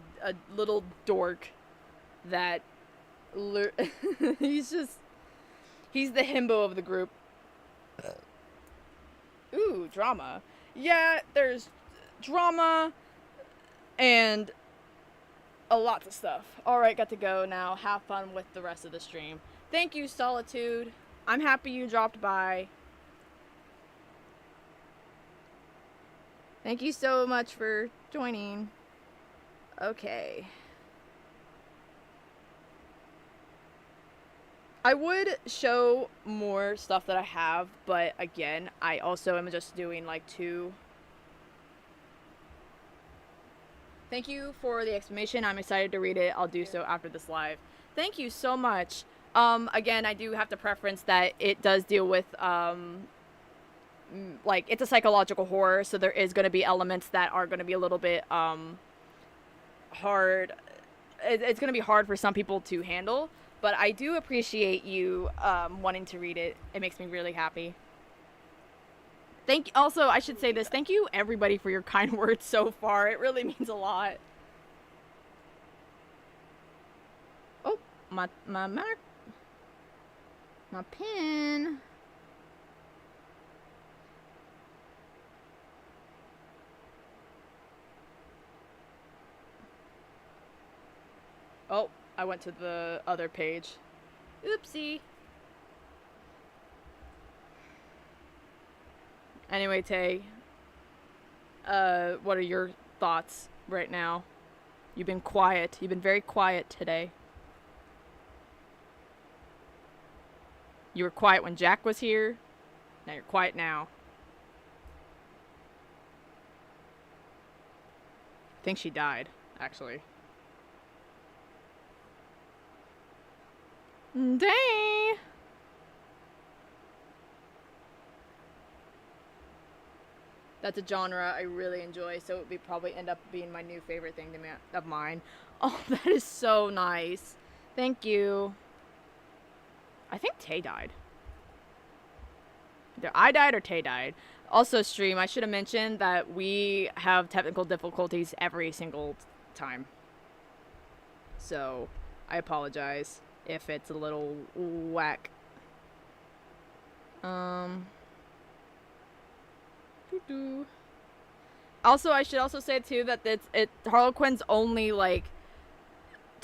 little dork that he's the himbo of the group. Ooh, drama. Yeah, there's drama and a lot of stuff. Alright, got to go now. Have fun with the rest of the stream. Thank you, Solitude. I'm happy you dropped by. Thank you so much for joining. Okay. I would show more stuff that I have, but again, I also am just doing like 2. Thank you for the explanation. I'm excited to read it. I'll do so after this live. Thank you so much. Again, I do have to preference that it does deal with, like, it's a psychological horror, so there is going to be elements that are going to be a little bit, hard. It's going to be hard for some people to handle. But I do appreciate you wanting to read it. It makes me really happy. Also, I should say this. Thank you, everybody, for your kind words so far. It really means a lot. Oh, my pen. Oh. I went to the other page. Oopsie. Anyway, Tay, what are your thoughts right now? You've been quiet. You've been very quiet today. You were quiet when Jack was here. Now you're quiet now. I think she died, actually. Dang! That's a genre I really enjoy, so it would probably end up being my new favorite thing of mine. Oh, that is so nice. Thank you. I think Tay died. Either I died or Tay died. Also, stream, I should have mentioned that we have technical difficulties every single time. So, I apologize if it's a little whack. Also, I should also say too that Harlequin's only like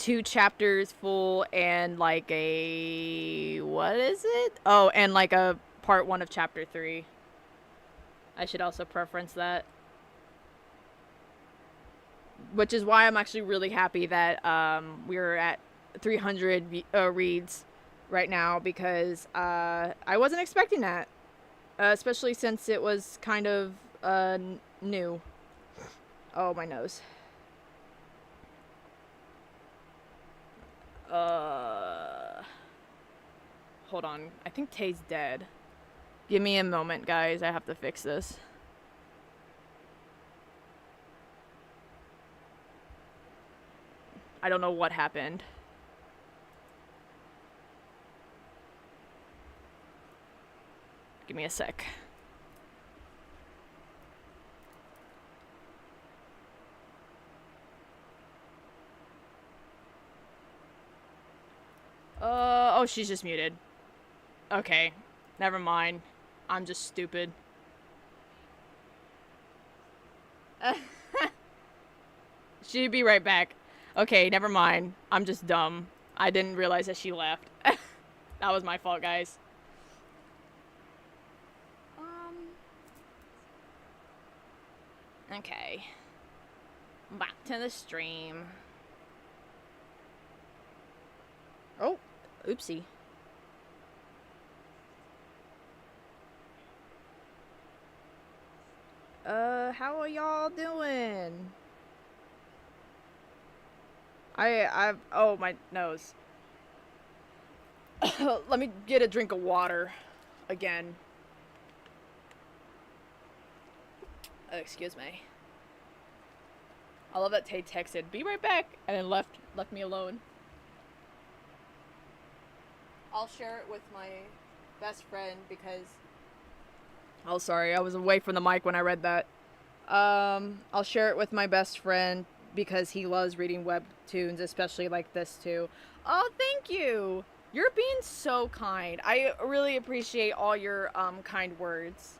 2 chapters full and like a what is it? Oh, and like a part 1 of chapter 3. I should also preference that. Which is why I'm actually really happy that we're at 300 reads right now, because I wasn't expecting that, especially since it was kind of new. Oh, my nose. Hold on. I think Tay's dead. Give me a moment, guys. I have to fix this. I don't know what happened. Give me a sec. Oh, she's just muted. Okay, never mind. I'm just stupid. She'd be right back. Okay, never mind. I'm just dumb. I didn't realize that she left. That was my fault, guys. Okay. Back to the stream. Oh, oopsie. How are y'all doing? Oh, my nose. Let me get a drink of water again. Excuse me. I love that Tay texted, "Be right back," and then left me alone. I'll share it with my best friend because... Oh, sorry, I was away from the mic when I read that. I'll share it with my best friend because he loves reading webtoons, especially like this too. Oh, thank you! You're being so kind. I really appreciate all your kind words.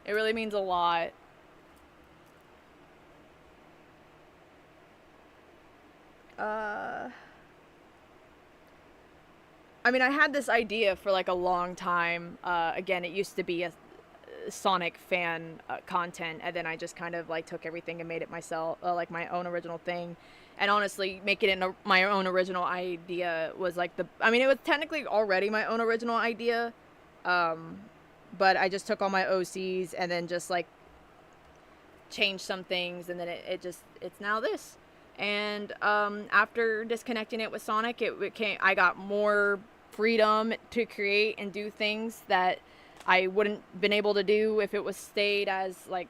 It really means a lot. I mean, I had this idea for like a long time. Again, it used to be a Sonic fan content, and then I just kind of like took everything and made it myself, like my own original thing. And honestly, making it my own original idea was like I mean, it was technically already my own original idea, but I just took all my OCs and then just like changed some things, and then it's now this. And after disconnecting it with Sonic, I got more freedom to create and do things that I wouldn't been able to do if it was stayed as like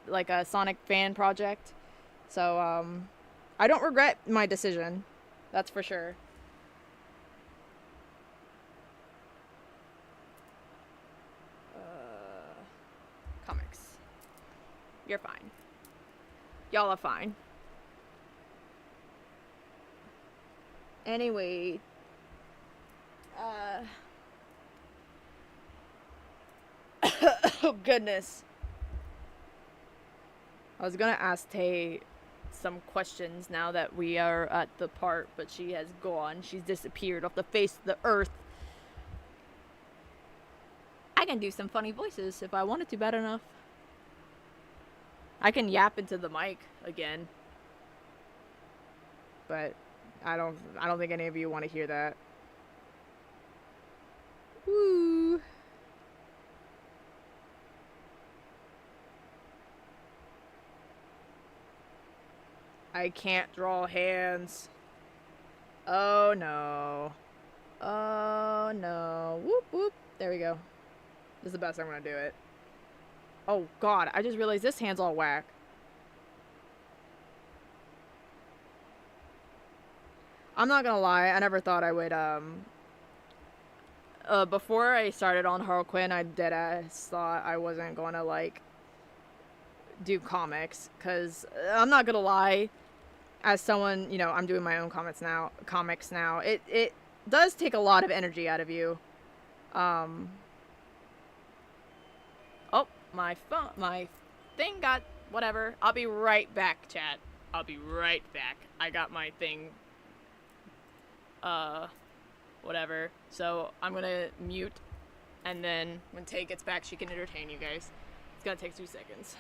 like a Sonic fan project. So I don't regret my decision. That's for sure. Comics. You're fine. Y'all are fine. Anyway, oh goodness. I was gonna ask Tay some questions now that we are at the part, but she has gone. She's disappeared off the face of the earth. I can do some funny voices if I wanted to bad enough. I can yap into the mic again. But I don't think any of you want to hear that. Woo. I can't draw hands. Oh no. Oh no. Whoop whoop. There we go. This is the best I'm gonna do it. Oh god, I just realized this hand's all whack. I'm not gonna lie, I never thought I would, before I started on Harlequin, I deadass thought I wasn't gonna, like, do comics, because I'm not gonna lie, as someone, you know, I'm doing my own comics now, it does take a lot of energy out of you. Oh, my thing got, whatever, I'll be right back, chat. I'll be right back. I got my thing. Whatever. So I'm gonna mute, and then when Tay gets back, she can entertain you guys. It's gonna take 2 seconds.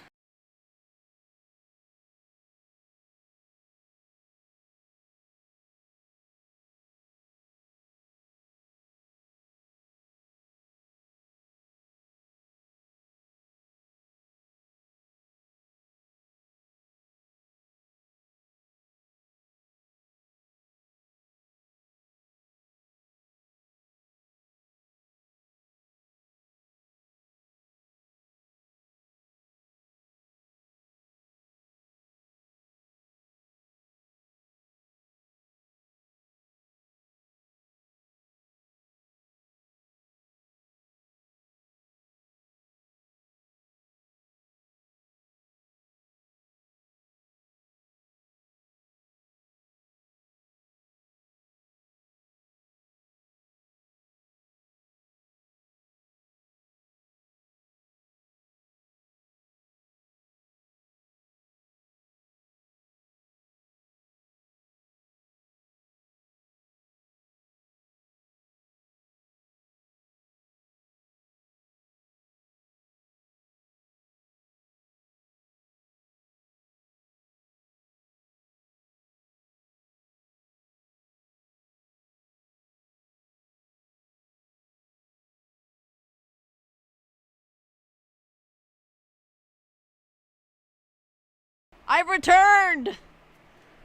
I've returned!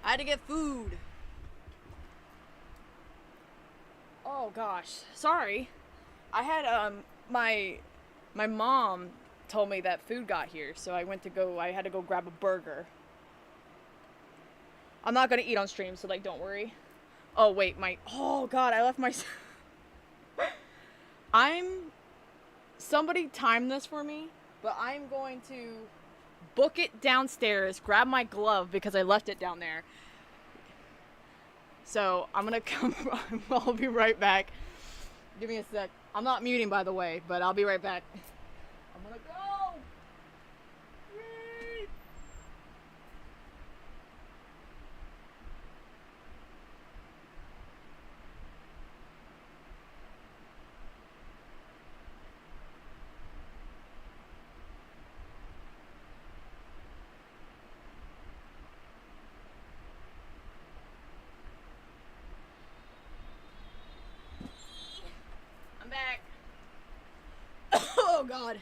I had to get food. Oh gosh, sorry. I had my mom told me that food got here, so I had to go grab a burger. I'm not gonna eat on stream, so like don't worry. Oh wait, oh god, I left my somebody timed this for me, but I'm going to book it downstairs, grab my glove because I left it down there. So I'm gonna come. I'll be right back. Give me a sec. I'm not muting, by the way, but I'll be right back. I'm gonna go. Yay! I'm back. Oh god.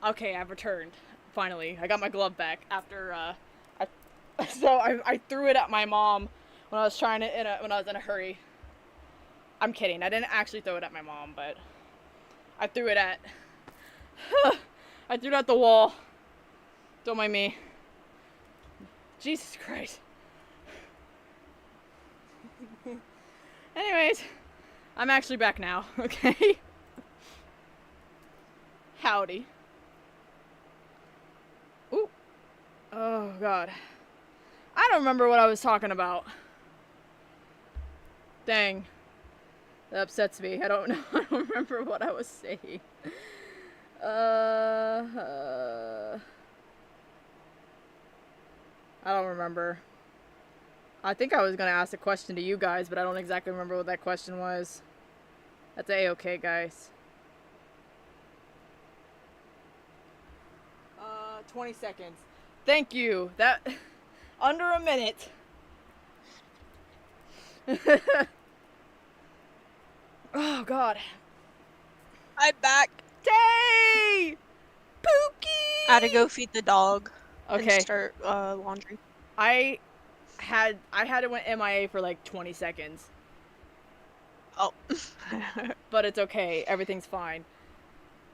Okay, I've returned. Finally, I got my glove back after I threw it at my mom when I was when I was in a hurry. I'm kidding. I didn't actually throw it at my mom, but I threw it at I threw it at the wall. Don't mind me. Jesus Christ. Anyways, I'm actually back now, okay? Howdy. Ooh. Oh, God. I don't remember what I was talking about. Dang. That upsets me. I don't know. I don't remember what I was saying. I don't remember. I think I was going to ask a question to you guys, but I don't exactly remember what that question was. That's A-okay, guys. 20 seconds. Thank you. That... under a minute. Oh, God. I'm back. Tay! Pookie! I had to go feed the dog. Okay. And start laundry. I had it went MIA for like 20 seconds. Oh. But it's okay. Everything's fine.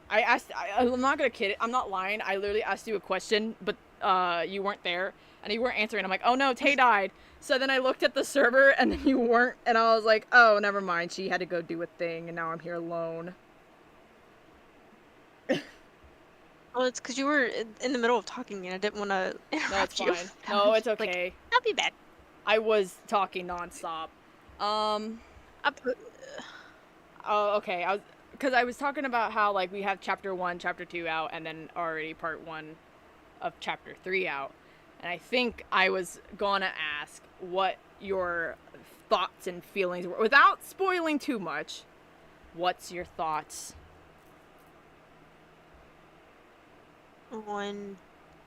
I'm not gonna kid it. I'm not lying. I literally asked you a question, but you weren't there and you weren't answering. I'm like, oh no, Tay died. So then I looked at the server and then you weren't, and I was like, oh, never mind. She had to go do a thing, and now I'm here alone. Well, it's because you were in the middle of talking and I didn't want to interrupt you. No, it's fine. No, it's okay. Like, I'll be back. I was talking nonstop. Oh, okay. Because I was talking about how like we have chapter 1, chapter 2 out, and then already part 1 of chapter 3 out. And I think I was gonna ask what your thoughts and feelings were, without spoiling too much. What's your thoughts? On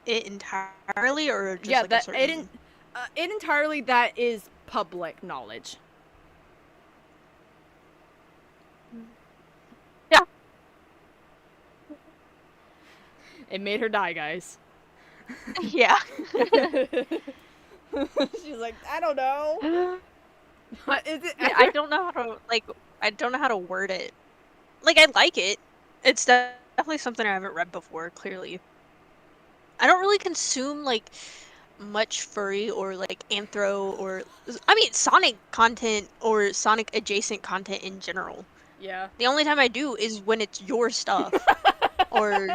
it entirely, or just Yeah, like a that certain... it entirely that is public knowledge. Yeah. It made her die, guys. Yeah. She's like, I don't know. Is it? Yeah, I don't know how to I don't know how to word it. Like, I like it. It's definitely something I haven't read before, clearly. I don't really consume like much furry or like anthro or I mean Sonic content or Sonic adjacent content in general. Yeah. The only time I do is when it's your stuff or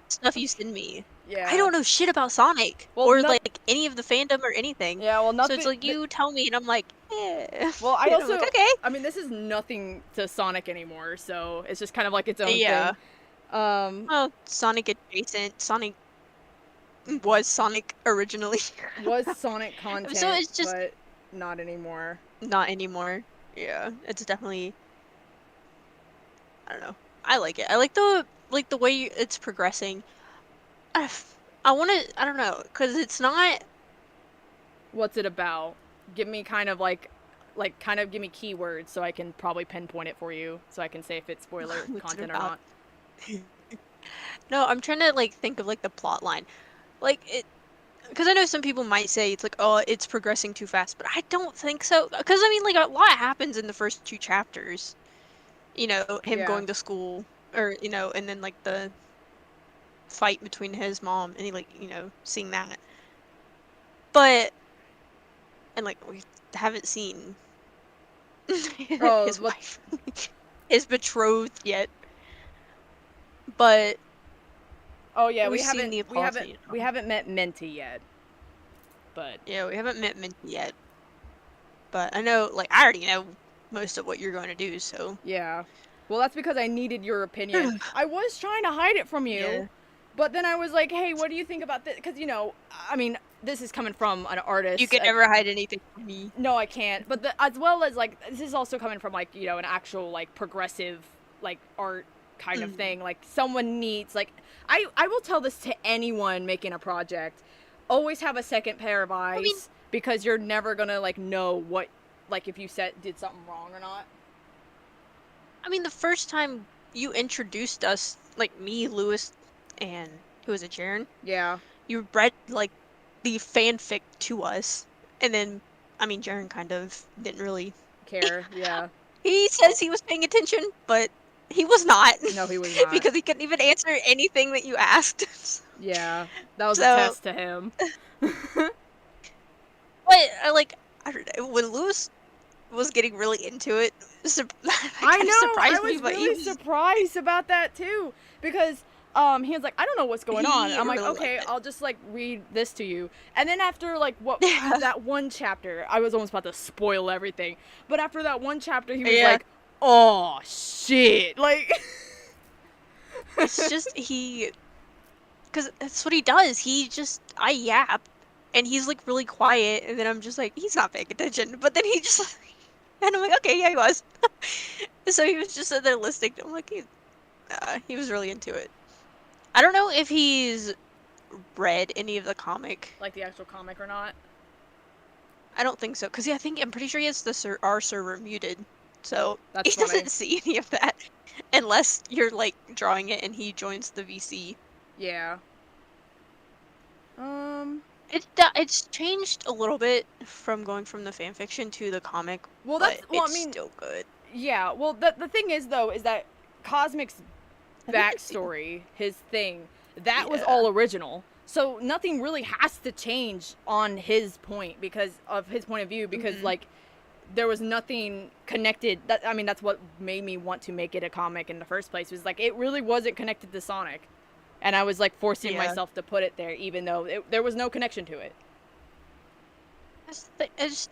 stuff you send me. Yeah. I don't know shit about Sonic Well, or like any of the fandom or anything. Yeah, well, So nothing. it's like you tell me and I'm like, eh. Well, I And I'm also. like, okay. I mean, this is nothing to Sonic anymore, so it's just kind of like its own Yeah. thing. Well, Sonic adjacent. Sonic was Sonic originally. Was Sonic content, So it's just but not anymore. not anymore. Yeah, it's definitely. I don't know. I like it. I like the way it's progressing. I want to. I don't know, because it's not. What's it about? Give me kind of kind of give me keywords so I can probably pinpoint it for you, so I can say if it's spoiler What's it content or about? not. No, I'm trying to like think of like the plot line, like it. Because I know some people might say it's like, oh, it's progressing too fast, but I don't think so. Because I mean, like a lot happens in the first 2 chapters. You know, him Yeah. going to school, or you know, and then like the fight between his mom and he like seeing that. But and like we haven't seen Oh, his what? wife, his betrothed yet. But Oh yeah, we've seen the apology. we haven't met Minty yet. But Yeah, we haven't met Minty yet. But I know, like, I already know most of what you're going to do, so. yeah. Well, that's because I needed your opinion. I was trying to hide it from you, Yeah. but then I was like, hey, what do you think about this? Because, I mean, this is coming from an artist. You can never hide anything from me. No, I can't. But as well as, like, this is also coming from, like, an actual, like, progressive, like, art kind of thing. Like, someone needs, like, I will tell this to anyone making a project. Always have a second pair of eyes, because you're never gonna, like, know what, like, if you did something wrong or not. I mean, the first time you introduced us, like me, Lewis, and who was it, Jaren? Yeah. You read, like, the fanfic to us, and then, I mean, Jaren kind of didn't really care, yeah. He says he was paying attention, but he was not. No, he was not. Because he couldn't even answer anything that you asked. Yeah, that was a test to him. But, I don't know, when Lewis was getting really into it, I know, I me, was really surprised about that too, because he was like, I don't know what's going on. I'm like, okay, I'll just like read this to you. And then after like that one chapter, I was almost about to spoil everything. But after that one chapter, he was like, oh shit, like. It's just because that's what he does. I yap, and he's like really quiet, and then I'm just like, he's not paying attention. But then he just, and I'm like, okay, yeah, he was. So he was just sitting there listening. I'm like, he was really into it. I don't know if he's read any of the comic. Like the actual comic or not? I don't think so, because I'm pretty sure he has our server muted, so That's he doesn't see any of that, unless you're like drawing it and he joins the VC. Yeah. It's changed a little bit from going from the fanfiction to the comic. Well, I mean, still good. Yeah. Well, the thing is though, is that Cosmic's backstory, his thing, that was all original. So nothing really has to change on his point because of his point of view, because like there was nothing connected. That's what made me want to make it a comic in the first place, was like it really wasn't connected to Sonic. And I was like forcing myself to put it there, even though there was no connection to it.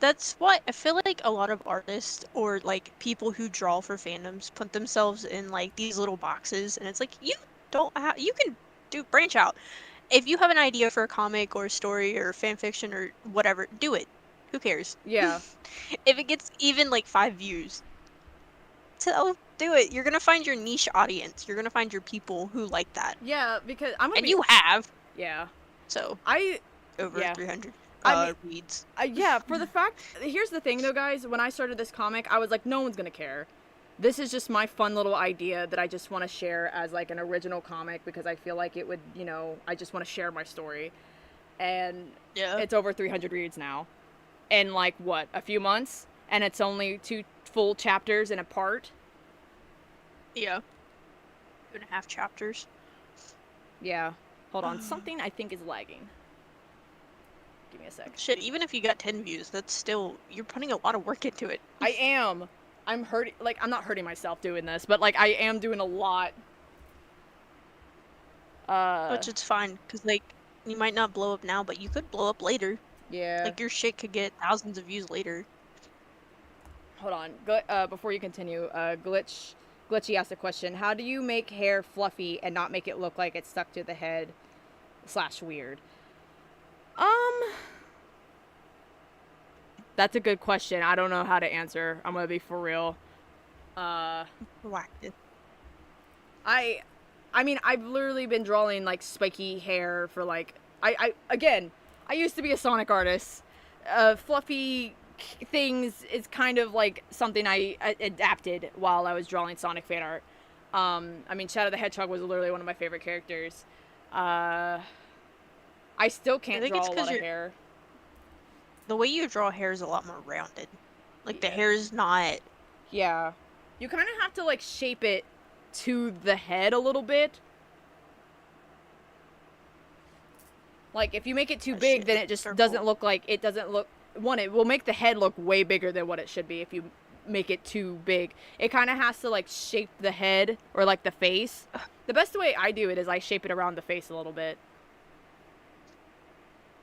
That's what I feel like a lot of artists or like people who draw for fandoms put themselves in like these little boxes, and it's like you can branch out. if you have an idea for a comic or a story or fan fiction or whatever, do it. Who cares? Yeah. If it gets even like 5 views, do it. You're gonna find your niche audience. You're gonna find your people who like that. Yeah, because I'm gonna And be. you have. Yeah. So, I. over Yeah. 300 I mean, reads. yeah, for the fact. Here's the thing, though, guys. When I started this comic, I was like, no one's gonna care. This is just my fun little idea that I just want to share as like an original comic because I feel like it would, I just want to share my story. And Yeah. it's over 300 reads now. In like what, a few months? And it's only 2 full chapters in a part. Yeah. 2.5 chapters. Yeah. Hold on. Something I think is lagging. Give me a sec. Shit, even if you got 10 views, that's still, you're putting a lot of work into it. I am. I'm hurting. Like, I'm not hurting myself doing this, but like, I am doing a lot. Which it's fine, because like, you might not blow up now, but you could blow up later. Yeah. Like, your shit could get thousands of views later. Hold on. Before you continue, Glitchy asked a question. How do you make hair fluffy and not make it look like it's stuck to the head / weird? That's a good question. I don't know how to answer. I'm gonna be for real. Whacked it. I mean, I've literally been drawing like spiky hair for like I used to be a Sonic artist. Fluffy things is kind of like something I adapted while I was drawing Sonic fan art. I mean, Shadow the Hedgehog was literally one of my favorite characters. I still can't draw a lot of hair. The way you draw hair is a lot more rounded. Like, the hair is not... Yeah. You kind of have to, like, shape it to the head a little bit. Like, if you make it too big, then it just doesn't look like... It doesn't look... One, it will make the head look way bigger than what it should be if you make it too big. It kind of has to, like, shape the head or, like, the face. The best way I do it is I shape it around the face a little bit.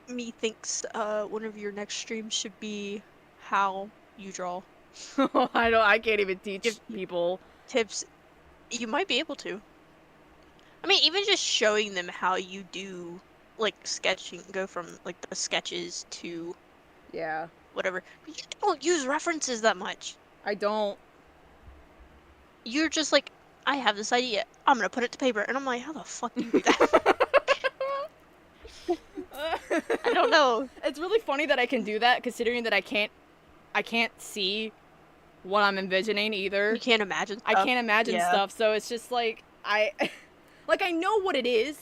Methinks one of your next streams should be how you draw. I can't even teach people tips. You might be able to. I mean, even just showing them how you do, like, sketching, go from, like, the sketches to... Yeah. Whatever. You don't use references that much. I don't. You're just like, I have this idea. I'm gonna put it to paper. And I'm like, how the fuck do you do that? I don't know. It's really funny that I can do that, considering that I can't see what I'm envisioning either. You can't imagine stuff. I can't imagine stuff, so it's just like, I know what it is,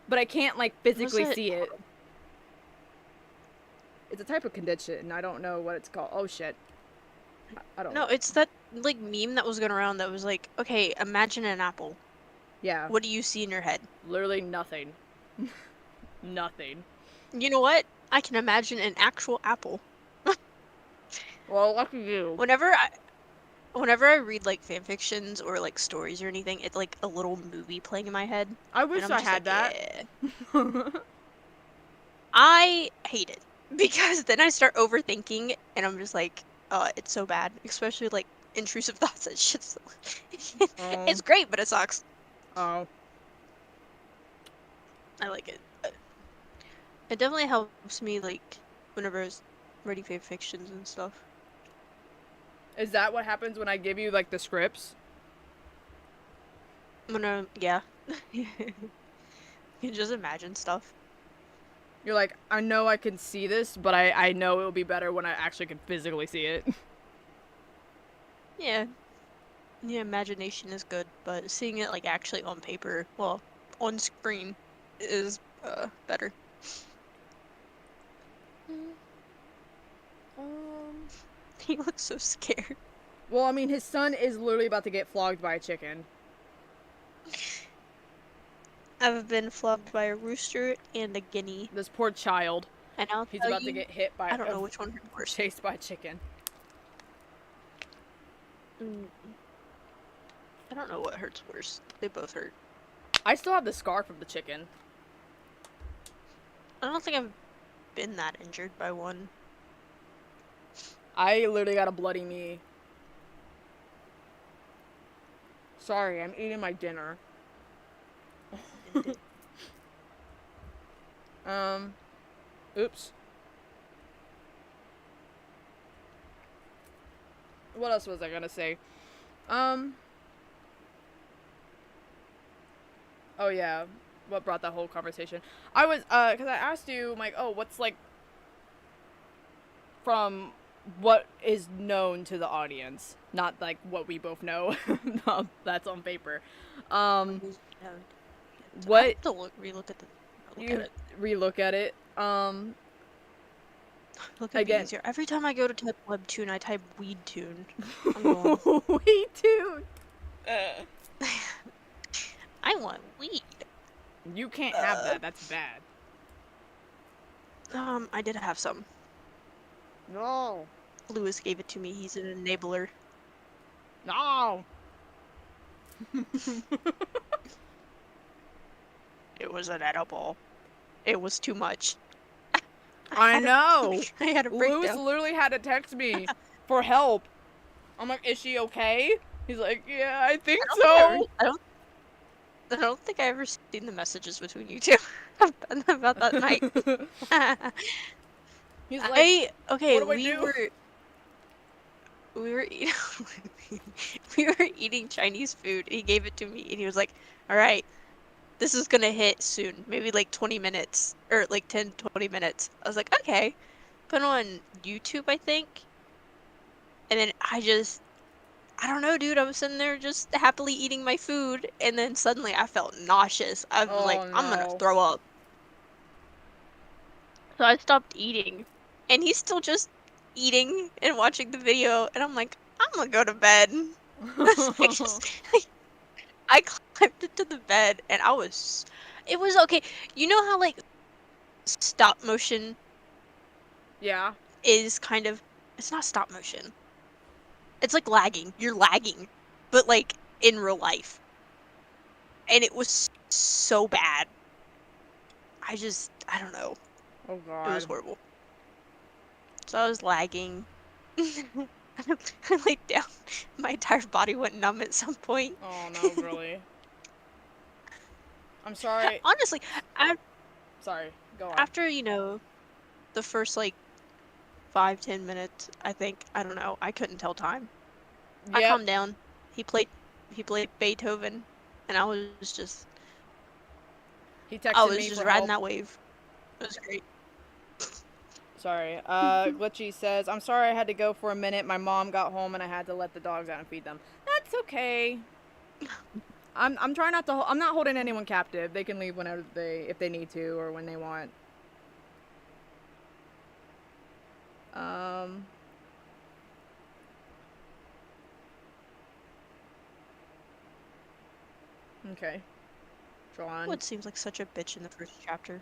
but I can't, like, physically see it. It's a type of condition. I don't know what it's called. Oh, shit. I don't know. No, it's that, like, meme that was going around that was like, okay, imagine an apple. Yeah. What do you see in your head? Literally nothing. Nothing. You know what? I can imagine an actual apple. Well, lucky you. Whenever I read, like, fan fictions or, like, stories or anything, it's like a little movie playing in my head. I wish I had that. Yeah. I hate it. Because then I start overthinking, and I'm just like, it's so bad. Especially, like, intrusive thoughts. That shit's... It's great, but it sucks. Oh. I like it. It definitely helps me, like, whenever I was writing fan fictions and stuff. Is that what happens when I give you, like, the scripts? Yeah. You can just imagine stuff. You're like, I know I can see this, but I know it'll be better when I actually can physically see it. Yeah. Yeah, imagination is good, but seeing it, like, actually on paper, well, on screen, is, better. He looks so scared. Well, I mean, his son is literally about to get flogged by a chicken. I've been flogged by a rooster and a guinea. This poor child. And he's about to get hit by... I don't know which one hurt worse. Chased by a chicken. I don't know what hurts worse. They both hurt. I still have the scar from the chicken. I don't think I've been that injured by one. I literally got a bloody knee. Sorry, I'm eating my dinner. Oops. What else was I gonna say? Um. Oh yeah. What brought that whole conversation? I was because I asked you, I'm like, oh, what's like from what is known to the audience, not like what we both know. No, that's on paper. Um, No. I what have to relook at you it. relook at it. Look at be Again. easier. Every time I go to type webtoon, I type weed tune. I'm going. We too. I want weed. You can't have that. That's bad. I did have some. No. Lewis gave it to me. He's an enabler. No. It was an edible. It was too much. I know. I had a Lewis breakdown. literally had to text me for help. I'm like, is she okay? He's like, yeah, I think so. I don't think I ever seen the messages between you two about that night. He's like, okay, what do I do? we were eating we were eating Chinese food. He gave it to me and he was like, "All right, this is gonna hit soon. Maybe like 20 minutes or like 10, 20 minutes." I was like, "Okay." Put on YouTube, I think. And then I don't know, dude. I was sitting there just happily eating my food, and then suddenly I felt nauseous. I was like, Oh I'm gonna no. throw up. So I stopped eating, and he's still just eating and watching the video, and I'm like, I'm gonna go to bed. I climbed into the bed, and it was okay. You know how like stop motion Yeah. is kind of, it's not stop motion. It's like lagging. You're lagging, but like in real life. And it was so bad. I don't know. Oh It was god. horrible. So I was lagging. I laid down. My entire body went numb at some point. Oh no, really. I'm sorry. Honestly, Sorry. Go on. after, the first like 5-10 minutes, I think, I don't know, I couldn't tell time. I Yep. calmed down. He played Beethoven, and I was just He texted me for riding help. that wave. It was great. Sorry. Glitchy says, I'm sorry I had to go for a minute. My mom got home and I had to let the dogs out and feed them. That's okay. I'm trying not to. I'm not holding anyone captive. They can leave whenever if they need to or when they want. Okay. Drawn. Wood seems like such a bitch in the first chapter.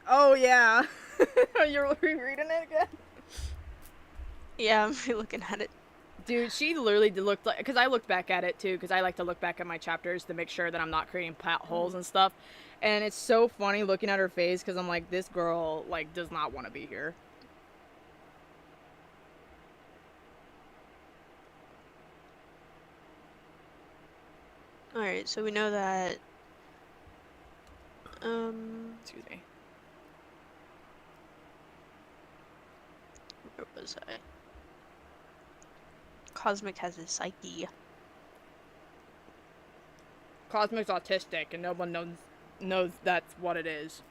Oh yeah. You're rereading it again. Yeah, I'm re-looking at it. Dude, she literally looked like, because I looked back at it too, because I like to look back at my chapters to make sure that I'm not creating potholes and stuff. And it's so funny looking at her face because I'm like, this girl like does not want to be here. Alright, so we know that Excuse me. where was I? Cosmic has his psyche. Cosmic's autistic and no one knows that's what it is.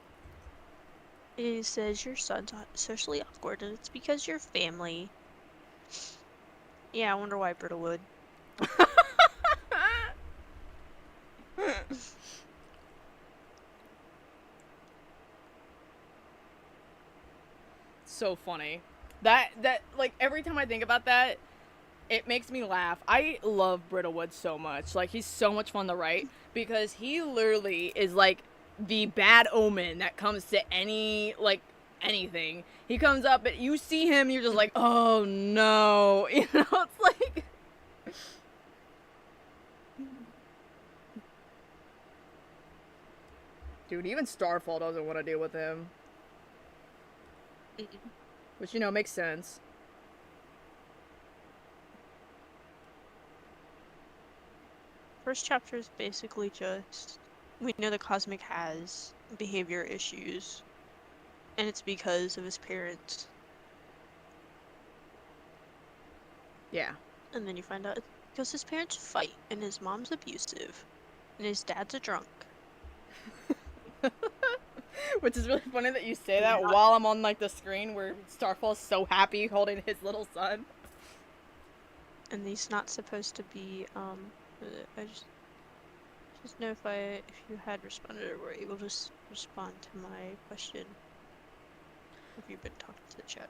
It says your son's socially awkward and it's because you're family. Yeah, I wonder why Britta would. So funny. That like every time I think about that, it makes me laugh. I love Brittlewood so much. Like he's so much fun to write because he literally is like the bad omen that comes to anything. He comes up and you see him, you're just like, oh no, you know. It's like, dude, even Starfall doesn't want to deal with him, which makes sense. First chapter is basically just, we know that Cosmic has behavior issues. And it's because of his parents. Yeah. And then you find out it's because his parents fight, and his mom's abusive, and his dad's a drunk. Which is really funny that you say that Yeah. while I'm on like the screen where Starfall's so happy holding his little son. And he's not supposed to be, I just know if you had responded or were able to respond to my question. If you've been talking to the chat.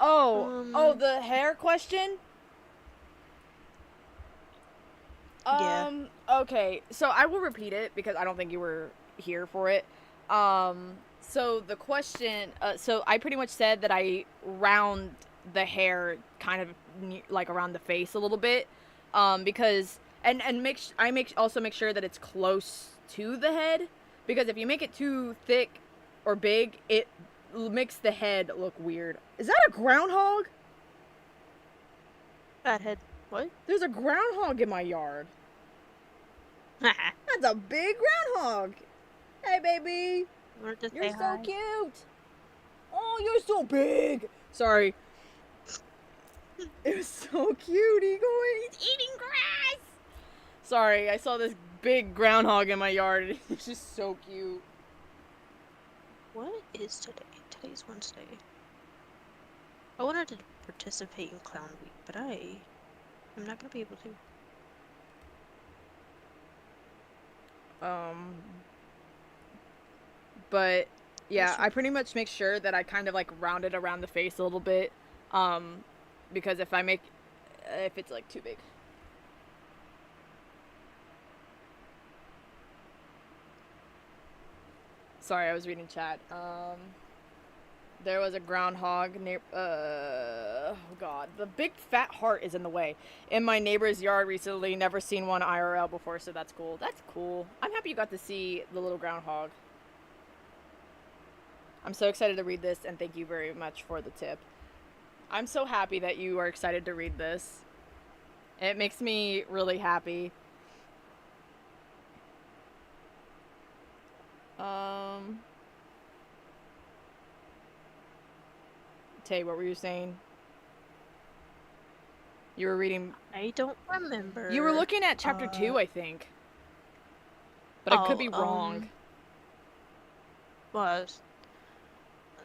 Oh, the hair question? Yeah. Okay, so I will repeat it because I don't think you were here for it. So the question, so I pretty much said that I round the hair kind of like around the face a little bit, because and also make sure that it's close to the head, because if you make it too thick or big, it makes the head look weird. Is that a groundhog? Fathead. What? There's a groundhog in my yard. That's a big groundhog. Hey, baby. You're so cute. Oh, you're so big. Sorry. It was so cute. He's eating grass. Sorry, I saw this big groundhog in my yard. It's just so cute. What is today? Today's Wednesday. I wanted to participate in Clown Week, but I'm not gonna be able to. But yeah, I pretty much make sure that I kind of like round it around the face a little bit, because if it's like too big. Sorry, I was reading chat. There was a groundhog near. Oh God, the big fat heart is in the way. In my neighbor's yard recently, never seen one IRL before, so that's cool. That's cool. I'm happy you got to see the little groundhog. I'm so excited to read this, and thank you very much for the tip. I'm so happy that you are excited to read this. It makes me really happy. Tay, what were you saying? You were reading... I don't remember. You were looking at chapter 2, I think. But I could be wrong. Well,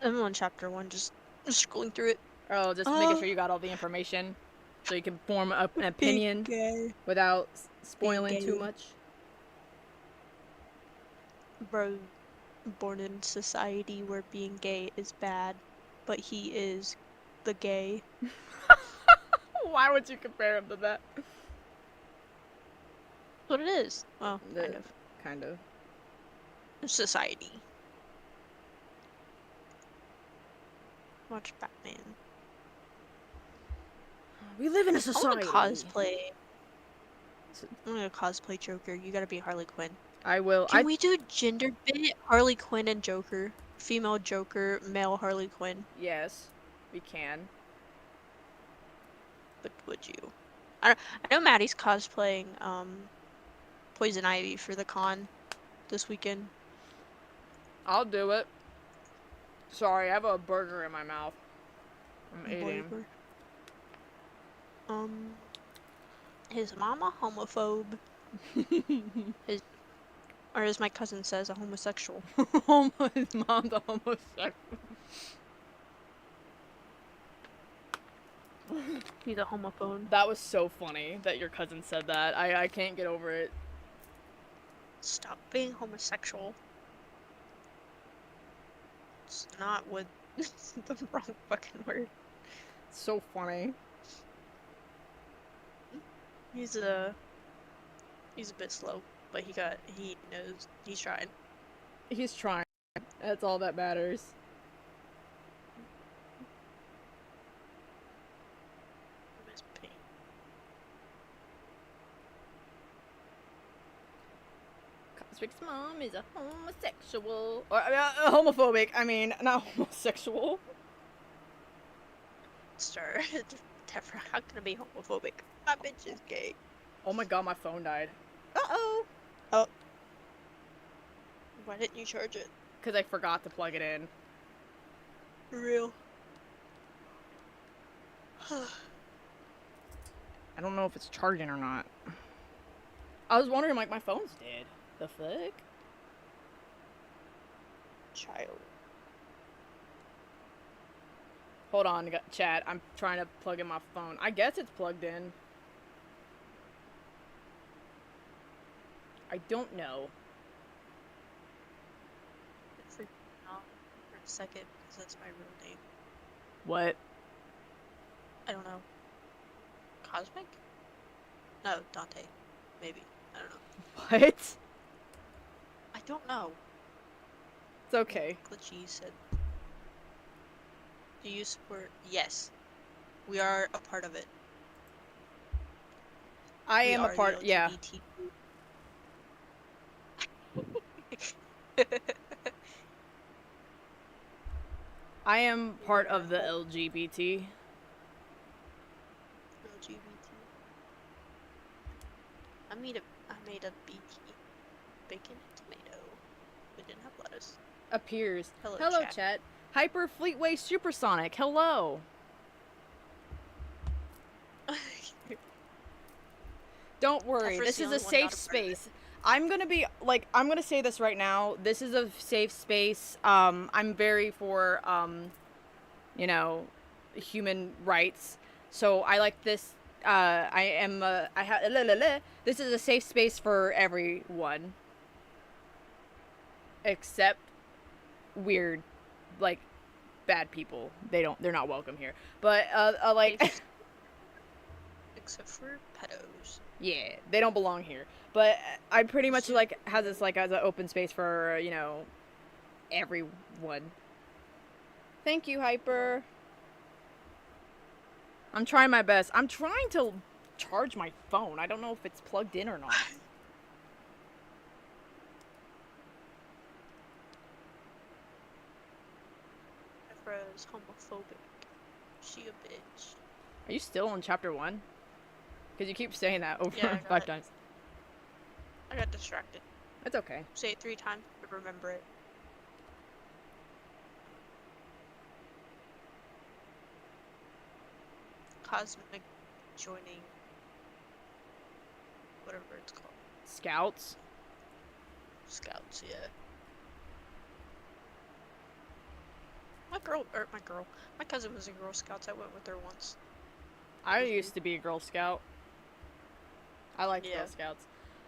I'm on chapter 1, just scrolling through it. Oh, just making sure you got all the information so you can form an opinion without spoiling too much. Bro, born in society where being gay is bad, but he is the gay. Why would you compare him to that? That's what it is. Well, kind of. Kind of. Society. Watch Batman. We live in a society. I'm gonna cosplay Joker. You gotta be Harley Quinn. I will. Can we do gender bit Harley Quinn and Joker? Female Joker, male Harley Quinn. Yes, we can. But would you? I know Maddie's cosplaying Poison Ivy for the con this weekend. I'll do it. Sorry, I have a burger in my mouth. I'm eating. His mom a homophobe. Or as my cousin says, a homosexual. His mom's a homosexual. He's a homophone. That was so funny that your cousin said that. I can't get over it. Stop being homosexual. It's not what the wrong fucking word. So funny. He's a bit slow, but he knows he's trying. He's trying. That's all that matters. Cosmic's mom is a homosexual. Or homophobic. I mean, not homosexual. Sir, never not gonna be homophobic. My bitch is gay. Oh my god, my phone died. Uh-oh. Oh. Why didn't you charge it? Because I forgot to plug it in. For real. I don't know if it's charging or not. I was wondering, like, my phone's dead. The fuck? Child. Hold on, chat. I'm trying to plug in my phone. I guess it's plugged in. I don't know. It freaked me out for a second because that's my real name. What? I don't know. Cosmic? No, Dante. Maybe. I don't know. What? I don't know. It's okay. Glitchy said. Do you support? Yes. We are a part of it. I We am a are part. the Yeah. LGBT. I am part of the LGBT. LGBT. I made a BT. Bacon and tomato. We didn't have lettuce. Appears. Hello, chat. chat. Hyper Fleetway Supersonic. Hello. Don't worry. Efra's This the is only a one safe not a part of it. space. I'm gonna say this right now. This is a safe space. I'm very for you know, human rights. So I like this. This is a safe space for everyone, except weird, like, bad people. They're not welcome here. But like, Except for pedos. yeah, they don't belong here. But I pretty much like has this like as an open space for everyone. Thank you, Hyper. I'm trying my best. I'm trying to charge my phone. I don't know if it's plugged in or not. Efra's homophobic. She a bitch. Are you still on chapter 1? Because you keep saying that over Yeah, I got 5 it. times. I got distracted. It's okay. Say it 3 times to remember it. Cosmic joining. Whatever it's called. Scouts. Scouts, yeah. My cousin was in Girl Scouts. I went with her once. I used to be a Girl Scout. I like Yeah. Girl Scouts.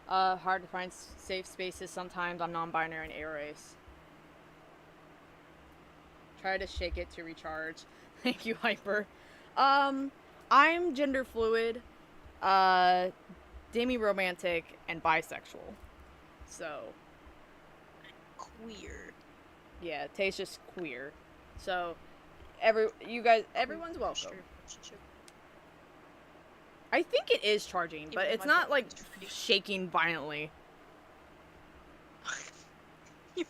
Hard to find safe spaces sometimes. I'm non-binary and A-race. Try to shake it to recharge. Thank you, Hyper. I'm gender fluid, demi-romantic, and bisexual. So, Queer. yeah, Tay's just queer. So, everyone's welcome. Relationship. I think it is charging, but Even it's my not phone like is pretty- shaking violently. You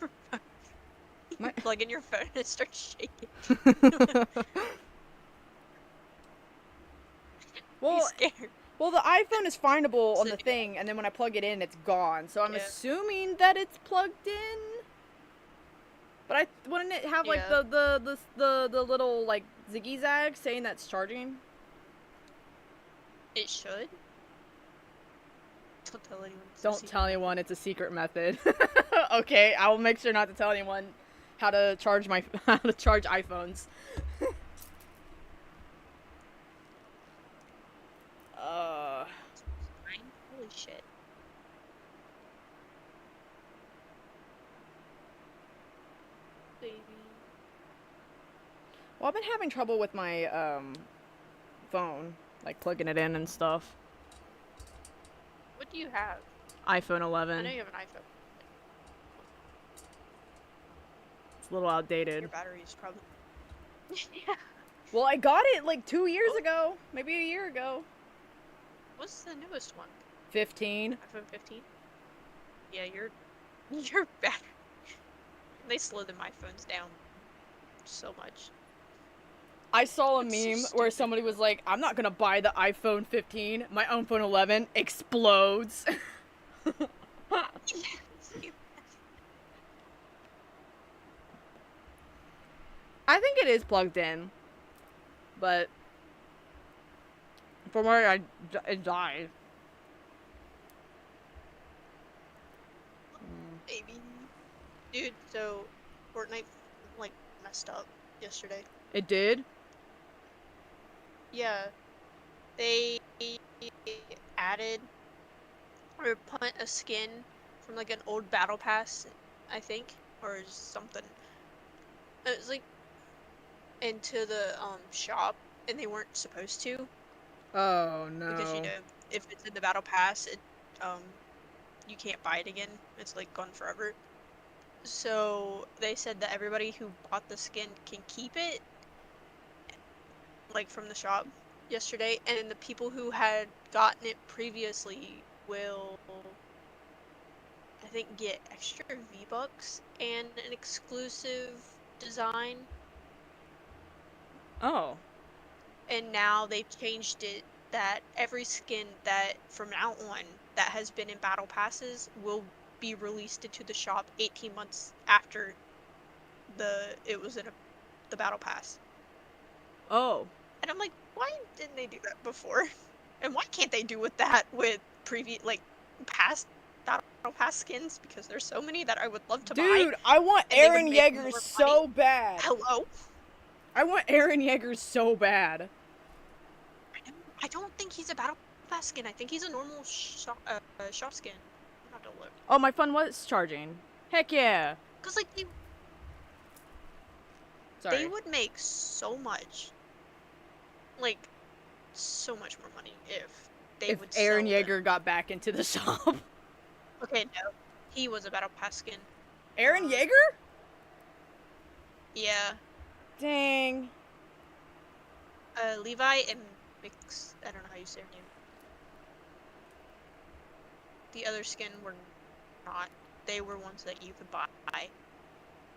My- plug in your phone and it starts shaking. Well, He's scared. well, the iPhone is findable on the So- thing, and then when I plug it in, it's gone. So I'm Yeah. assuming that it's plugged in. But wouldn't it have like Yeah. the little like ziggy zag saying that's charging? It should. Don't tell anyone. It's a Don't secret. tell anyone. It's a secret method. Okay, I will make sure not to tell anyone how to charge iPhones. Fine. Holy shit. Baby. Well, I've been having trouble with my phone, like plugging it in and stuff. What do you have? iPhone I 11. know you have an iPhone. It's a little Your outdated. battery's probably. Yeah. Well, I got it like 2 years ago, maybe a year ago. What's the newest one? 15. iPhone 15? Yeah, your battery. They slow the my phones down so much. I saw a It's so meme where stupid. somebody was like, I'm not gonna buy the iPhone 15. My own phone 11 explodes. I think it is plugged in, but from where it died. Maybe. Dude, so Fortnite like messed up yesterday. It did? Yeah, they added or put a skin from like an old battle pass, I think, or something. It was like into the shop, and they weren't supposed to Oh because no. if it's in the battle pass, it um you can't buy it again. It's like gone forever. So they said that everybody who bought the skin can keep it, like from the shop yesterday, and then the people who had gotten it previously will, I think, get extra V-Bucks and an exclusive design. Oh. And now they've changed it that every skin that from now on that has been in battle passes will be released into the shop 18 months after it was in the battle pass. Oh. And I'm like, why didn't they do that before? And why can't they do with that with previous, like, past battle pass skins? Because there's so many that I would love to buy, Dude, I want and they would Aaron make Yeager more so money. bad. Hello? I want Aaron Yeager so bad. I don't think he's a battle pass skin. I think he's a normal shop skin. I'm gonna have to look. Oh, my phone was charging. Heck yeah. Cause like Sorry. they would make so much, like, so much more money if they if would Aaron sell Yeager them. got back into the shop. Okay, no, he was a battle pass skin. Aaron Yeager? Yeah. Dang. Levi and Mix. I don't know how you say her name. The other skin were not. They were ones that you could buy.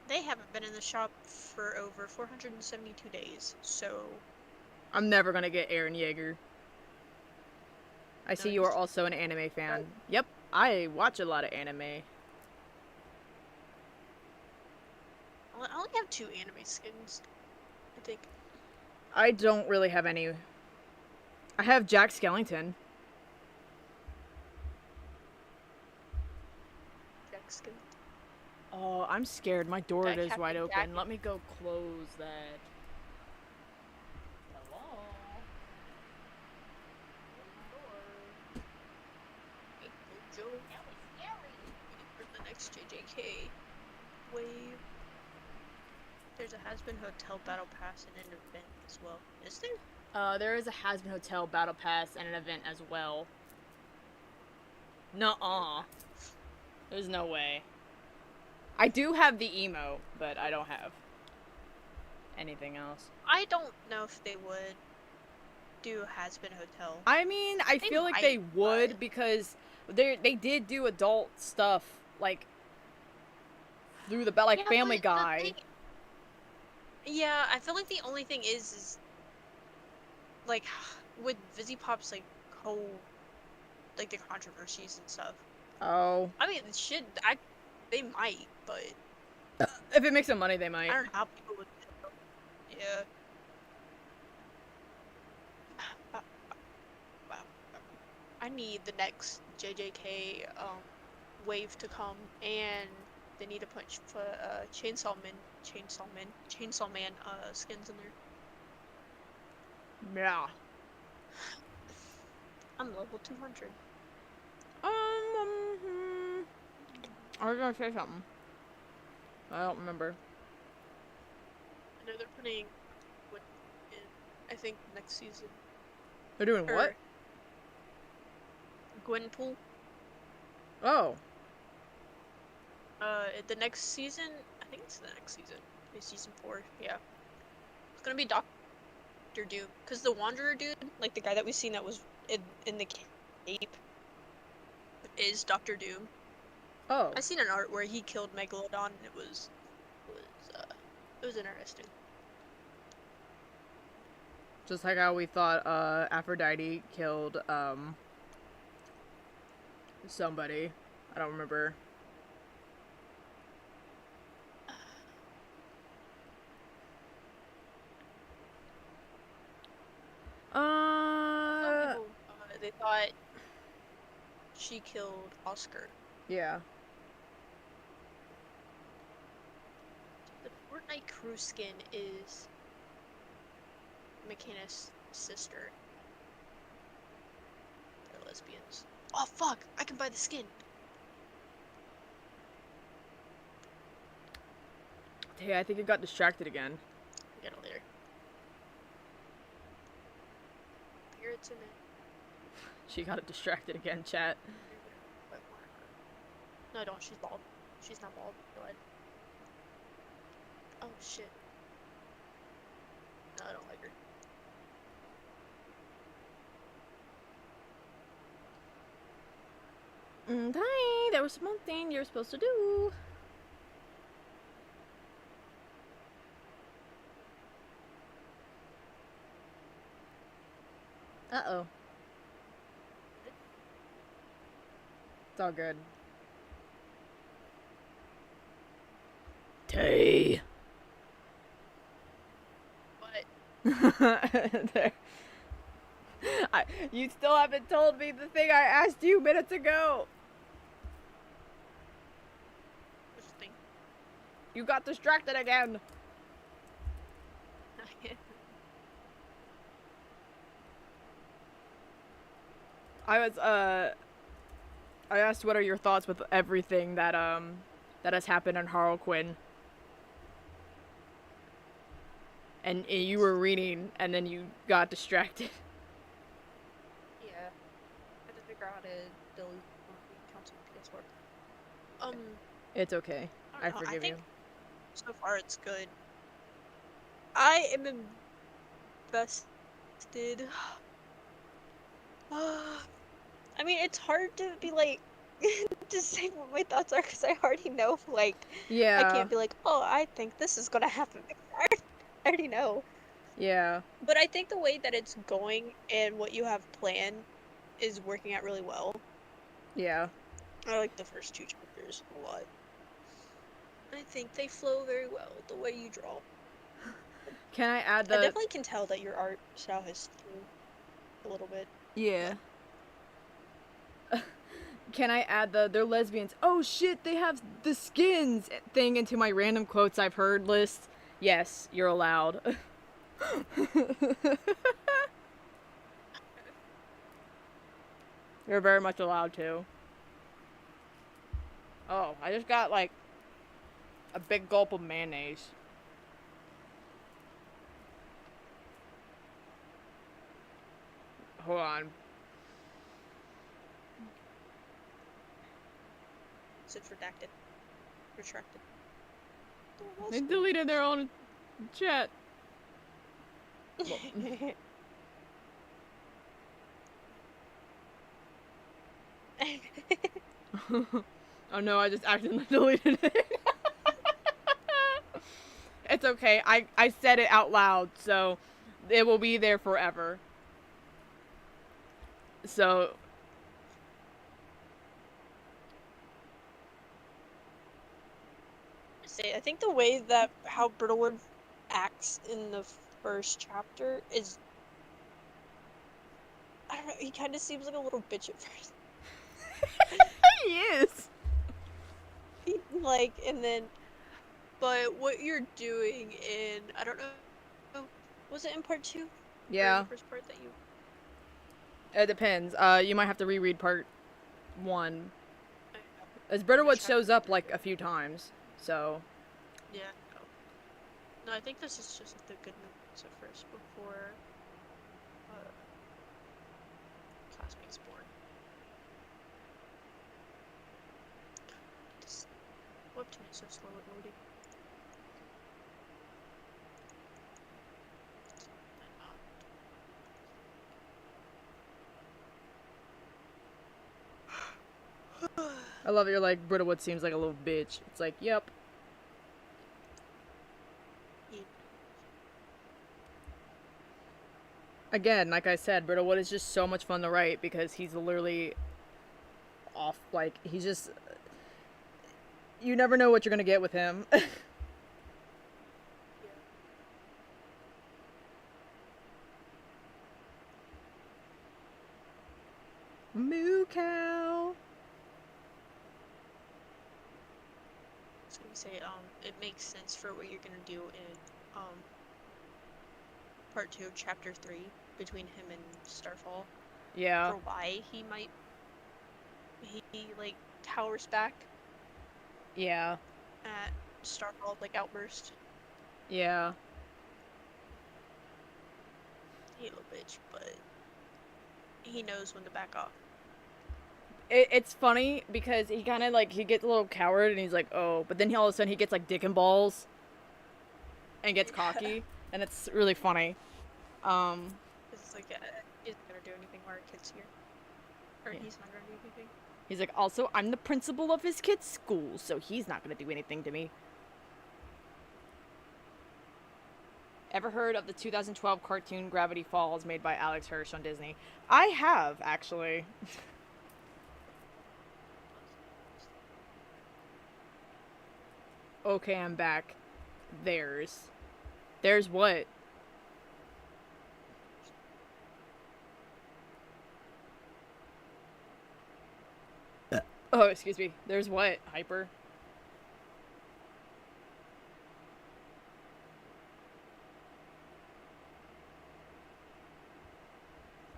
They haven't been in the shop for over 472 days, so... I'm never gonna get Aaron Yeager. I see you are also an anime fan. Yep, I watch a lot of anime. I only have 2 anime skins, I think. I don't really have any. I have Jack Skellington. Jack skin. Oh, I'm scared. My door Jack is Captain wide open. Jack. Let me go close that. Hello? Joe. For the next JJK wave. There's a Has-Been Hotel Battle Pass and an event as well. Is there? There is a Has-Been Hotel Battle Pass and an event as well. Nuh-uh. There's no way. I do have the emo, but I don't have anything else. I don't know if they would do Has-Been Hotel. I mean, I feel like they would because they did do adult stuff like through the like Yeah, Family but Guy. Yeah, I feel like the only thing is like with VisiPop's like whole like the controversies and stuff. Oh. I mean, they might, but if it makes them money, they might. I don't know how people would. Yeah. I need the next JJK wave to come, and they need to put Chainsaw Man skins in there. Yeah. I'm level 200. I was gonna say something. I don't remember. I know they're putting in, I think, next season. They're doing what? Gwenpool. Oh. The next season, I think it's the next season. It's season 4, yeah. It's gonna be Doctor Doom, because the Wanderer dude, like the guy that we've seen that was in the cape, is Doctor Doom. Oh. I seen an art where he killed Megalodon, and it was interesting. Just like how we thought Aphrodite killed somebody. I don't remember. Some people, they thought she killed Oscar. Yeah. The Fortnite crew skin is McKenna's sister. They're lesbians. Oh fuck! I can buy the skin. Hey, I think it got distracted again. Get it later. Pirates in it. She got distracted again, chat. No, I don't. She's bald. She's not bald. Go ahead. Oh shit. No, I don't like her. Hi, there was something you're supposed to do. Uh-oh. It's all good. Tay. What? There. You still haven't told me the thing I asked you minutes ago. Which thing? You got distracted again. I asked what are your thoughts with everything that has happened in Harlequin. And you were reading and then you got distracted. Yeah. I had to figure out how to delete the accounts on PS4. It's okay. I don't know, forgive you. So far it's good. I am invested. I mean, it's hard to be like to say what my thoughts are because I already know. Like, Yeah. I can't be like, oh, I think this is gonna happen. I already know. Yeah. But I think the way that it's going and what you have planned is working out really well. Yeah. I like the first 2 chapters a lot. I think they flow very well the way you draw. Can I add I the... definitely can tell that your art style has changed a little bit. Yeah. Can I add the they're lesbians? Oh shit, they have the skins thing into my random quotes I've heard list. Yes, you're allowed. You're very much allowed to. Oh, I just got like a big gulp of mayonnaise. Hold on. So it's redacted. Retracted. They deleted their own chat. Oh no, I just accidentally deleted it. It's okay. I said it out loud, so it will be there forever. So I think the way that how Brittlewood acts in the first chapter is, I don't know, he kind of seems like a little bitch at first. he is. Like, and then, but what you're doing in, I don't know, was it in part 2? Yeah. Or the first part that you... It depends. You might have to reread part 1. As Brittlewood shows up like a few times, so. Yeah. No, I think this is just the good news at first before classmates born. This webtoon is so slow at loading. I love it. You're like, Brittlewood seems like a little bitch. It's like, yep. Yeah. Again, like I said, Brittlewood is just so much fun to write because he's literally off. Like, he's just, you never know what you're gonna get with him. Moo cow. I was gonna say, it makes sense for what you're gonna do in, part 2 of chapter 3 between him and Starfall. Yeah. For why he like towers back Yeah. at Starfall, like outburst. Yeah. He's a little bitch, but he knows when to back off. It's funny because he kind of like, he gets a little coward and he's like, oh, but then all of a sudden he gets like dick and balls and gets cocky, and it's really funny. It's like, he's not gonna do anything while our kid's here. Or Yeah. he's not gonna do anything. He's like, also, I'm the principal of his kid's school, so he's not gonna do anything to me. Ever heard of the 2012 cartoon Gravity Falls made by Alex Hirsch on Disney? I have, actually. Okay, I'm back. There's what? Oh, excuse me. There's what, Hyper?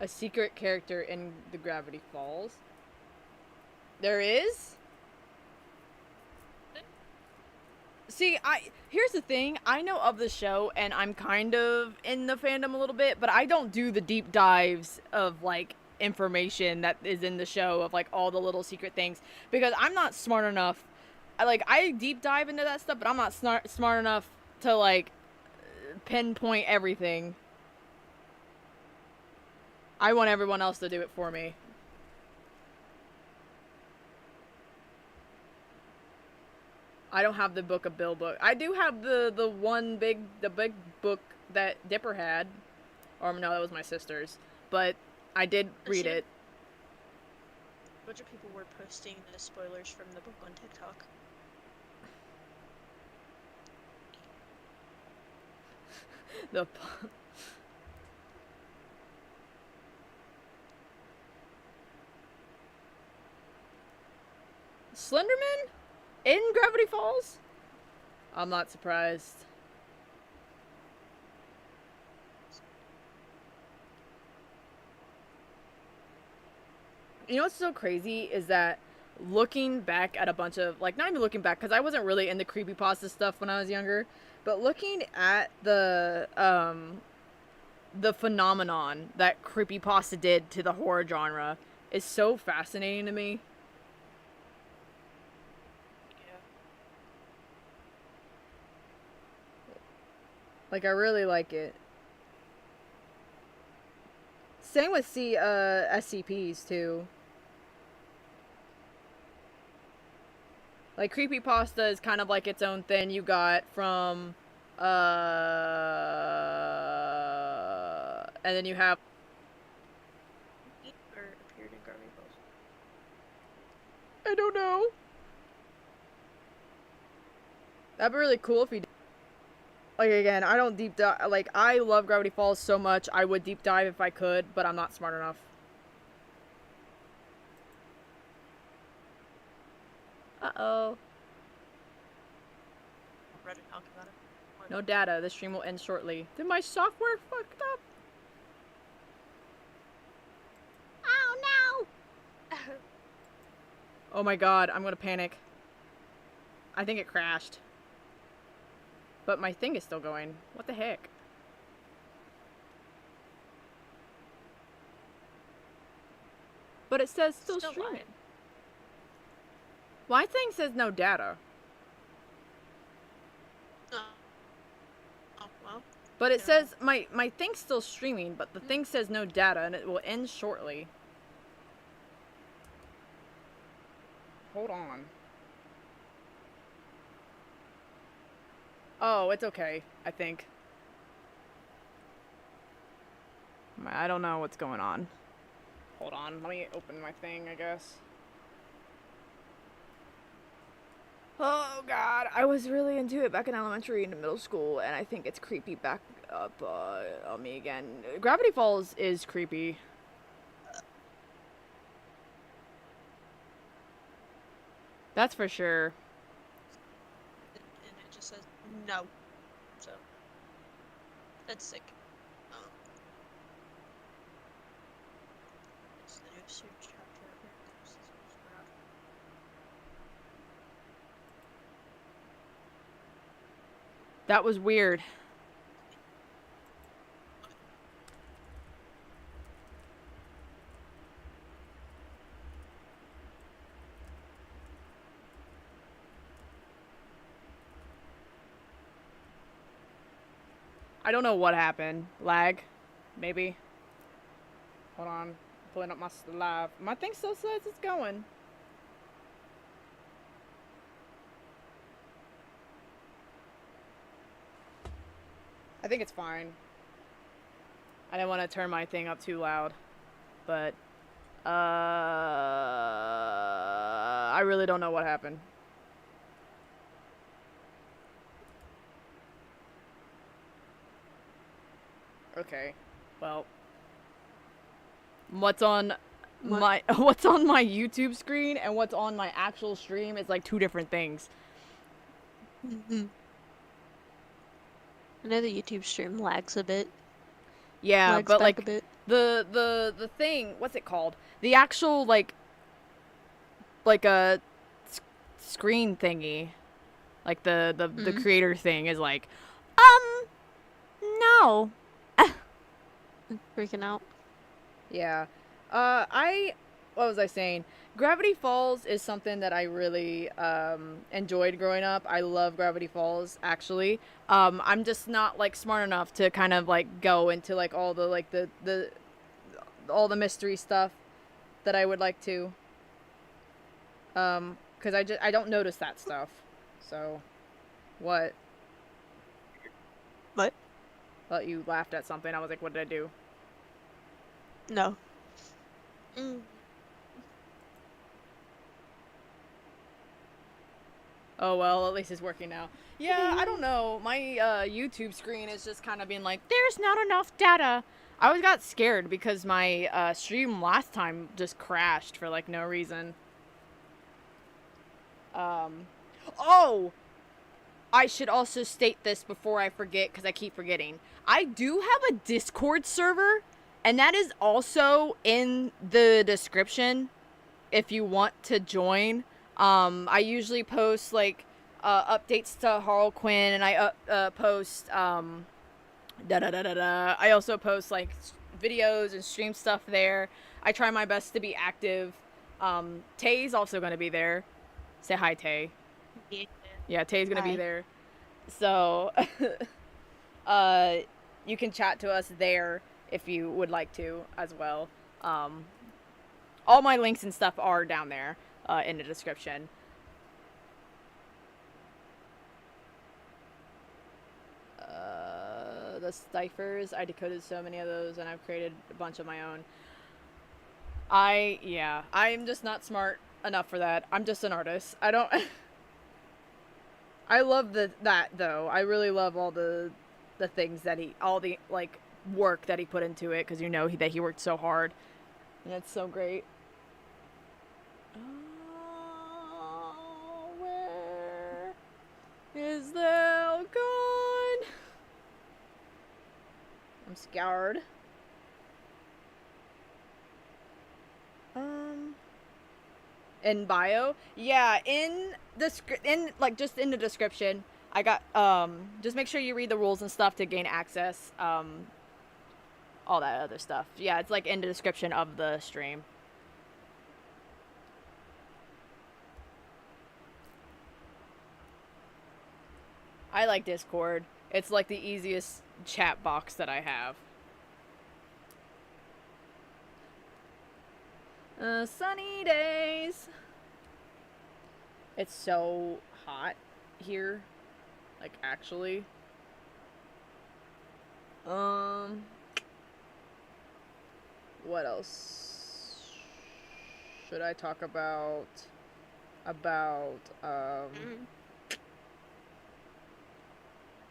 A secret character in the Gravity Falls? There is? See, here's the thing. I know of the show, and I'm kind of in the fandom a little bit, but I don't do the deep dives of, like, information that is in the show of, like, all the little secret things, because I'm not smart enough. I deep dive into that stuff, but I'm not smart enough to, like, pinpoint everything. I want everyone else to do it for me. I don't have the Book of Bill book. I do have the big book that Dipper had. Or no, that was my sister's. But I did read it. A bunch of people were posting the spoilers from the book on TikTok. The Slenderman? In Gravity Falls? I'm not surprised. You know what's so crazy is that looking back at a bunch of, like, not even looking back, because I wasn't really into creepypasta stuff when I was younger, but looking at the phenomenon that creepypasta did to the horror genre is so fascinating to me. Like, I really like it. Same with SCPs, too. Like, creepypasta is kind of like its own thing. You got from, and then you have... Or appeared in Gravity Falls. I don't know. That'd be really cool if he did. Like, again, I don't deep dive. Like, I love Gravity Falls so much. I would deep dive if I could, but I'm not smart enough. Uh-oh. Reddit talk about it. No data. The stream will end shortly. Did my software fucked up? Oh, no! Oh my god, I'm gonna panic. I think it crashed. But my thing is still going. What the heck? But it says still streaming. Live. My thing says no data. Oh, well. But it says my thing's still streaming, but the thing says no data and it will end shortly. Hold on. Oh, it's okay, I think. I don't know what's going on. Hold on, let me open my thing, I guess. Oh god, I was really into it back in elementary and middle school, and I think it's creepy back up on me again. Gravity Falls is creepy. That's for sure. And it just says no. So that's sick. It's the new search chapter. Here comes the subscribe. That was weird. I don't know what happened. Lag? Maybe? Hold on. Pulling up my live. My thing still says it's going. I think it's fine. I didn't want to turn my thing up too loud. But, I really don't know what happened. Okay. Well, what's on my YouTube screen and what's on my actual stream is like two different things. I know the YouTube stream lags a bit. Yeah, Lags but back like a bit. the thing, what's it called? The actual like a screen thingy, like the creator thing is like, no. Freaking out. Yeah. What was I saying? Gravity Falls is something that I really enjoyed growing up. I love Gravity Falls, actually. I'm just not like smart enough to kind of like go into like all the like the all the mystery stuff that I would like to. Cuz I don't notice that stuff. So what? What? Well, you laughed at something. I was like, what did I do? No. Oh well, at least it's working now. Yeah, I don't know. My YouTube screen is just kind of being like, there's not enough data. I always got scared because my stream last time just crashed for like no reason. Oh! I should also state this before I forget because I keep forgetting. I do have a Discord server, and that is also in the description if you want to join. I usually post like updates to Harlequin, and I post I also post like videos and stream stuff there. I try my best to be active. Tay's also gonna be there. Say hi, Tay. Yeah. Yeah, Tay's gonna be Hi. there. So, you can chat to us there if you would like to as well. All my links and stuff are down there in the description. The ciphers, I decoded so many of those, and I've created a bunch of my own. I'm just not smart enough for that. I'm just an artist. I don't. I love that though. I really love all the things that all the like work that he put into it, because you know that he worked so hard, and it's so great. Oh, where is the gone? I'm scared. In bio, yeah, in the just in the description, I got just make sure you read the rules and stuff to gain access, all that other stuff. Yeah, it's like in the description of the stream. I like Discord. It's like the easiest chat box that I have. Sunny days. It's so hot here. Like, actually. What else should I talk about? about Mm.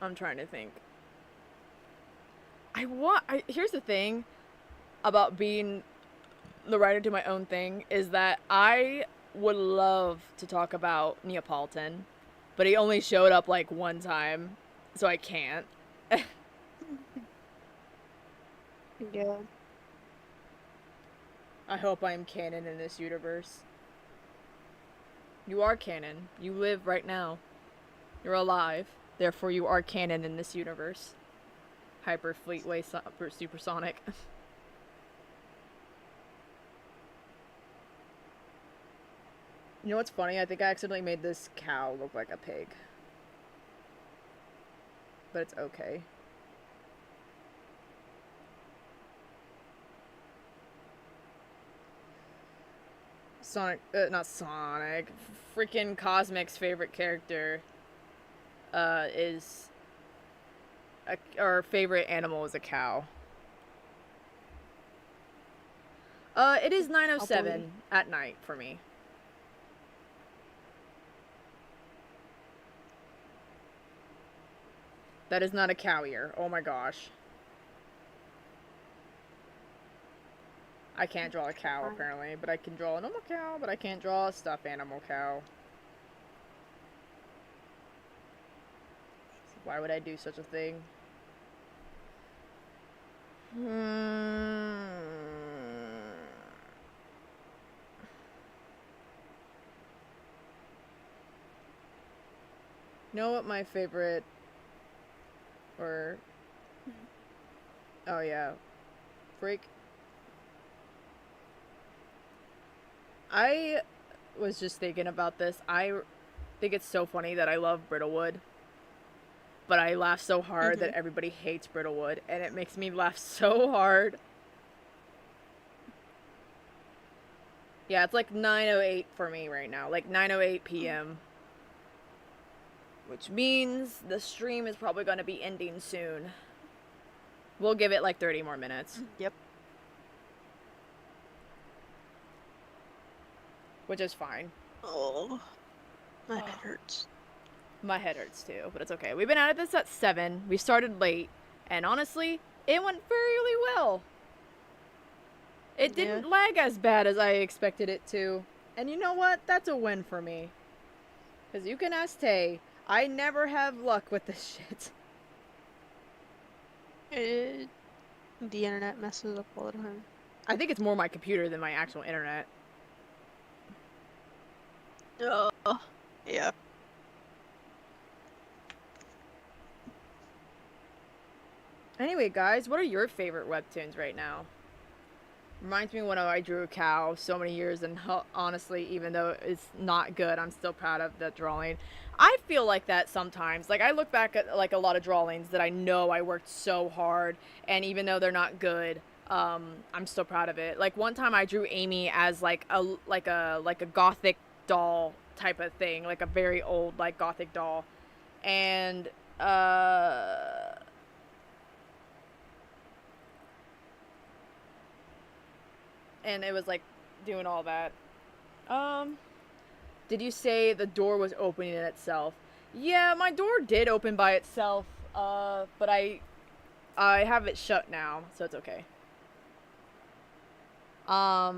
I'm trying to think. Here's the thing about being the writer to my own thing is that I would love to talk about Neapolitan, but he only showed up like one time, so I can't. Yeah. I hope I am canon in this universe. You are canon. You live right now. You're alive. Therefore, you are canon in this universe. Hyper Fleetway Supersonic. You know what's funny? I think I accidentally made this cow look like a pig. But it's okay. Sonic, not Sonic. Freaking Cosmic's favorite character is our favorite animal is a cow. It is 9:07 at night for me. That is not a cow ear. Oh my gosh. I can't draw a cow apparently, but I can draw a normal cow, but I can't draw a stuffed animal cow. So why would I do such a thing? You know what my favorite or oh yeah. Freak. I was just thinking about this. I think it's so funny that I love Brittlewood, but I laugh so hard that everybody hates Brittlewood, and it makes me laugh so hard. Yeah, it's like 9:08 for me right now, like 9:08 p.m. Which means the stream is probably going to be ending soon. We'll give it like 30 more minutes. Yep. Which is fine. Oh, my head hurts. My head hurts too, but it's okay. We've been at this at 7. We started late, and honestly, it went fairly well. It didn't lag as bad as I expected it to. And you know what? That's a win for me. Because you can ask Tay, I never have luck with this shit. The internet messes up all the time. I think it's more my computer than my actual internet. Oh, yeah. Anyway, guys, what are your favorite webtoons right now? Reminds me when I drew a cow so many years, and honestly, even though it's not good, I'm still proud of the drawing. I feel like that sometimes. Like, I look back at like a lot of drawings that I know I worked so hard, and even though they're not good, I'm still proud of it. Like one time I drew Amy as like a gothic doll type of thing, like a very old like gothic doll, and and it was like doing all that. Did you say the door was opening in itself? Yeah, my door did open by itself, but I have it shut now, so it's okay. Yeah.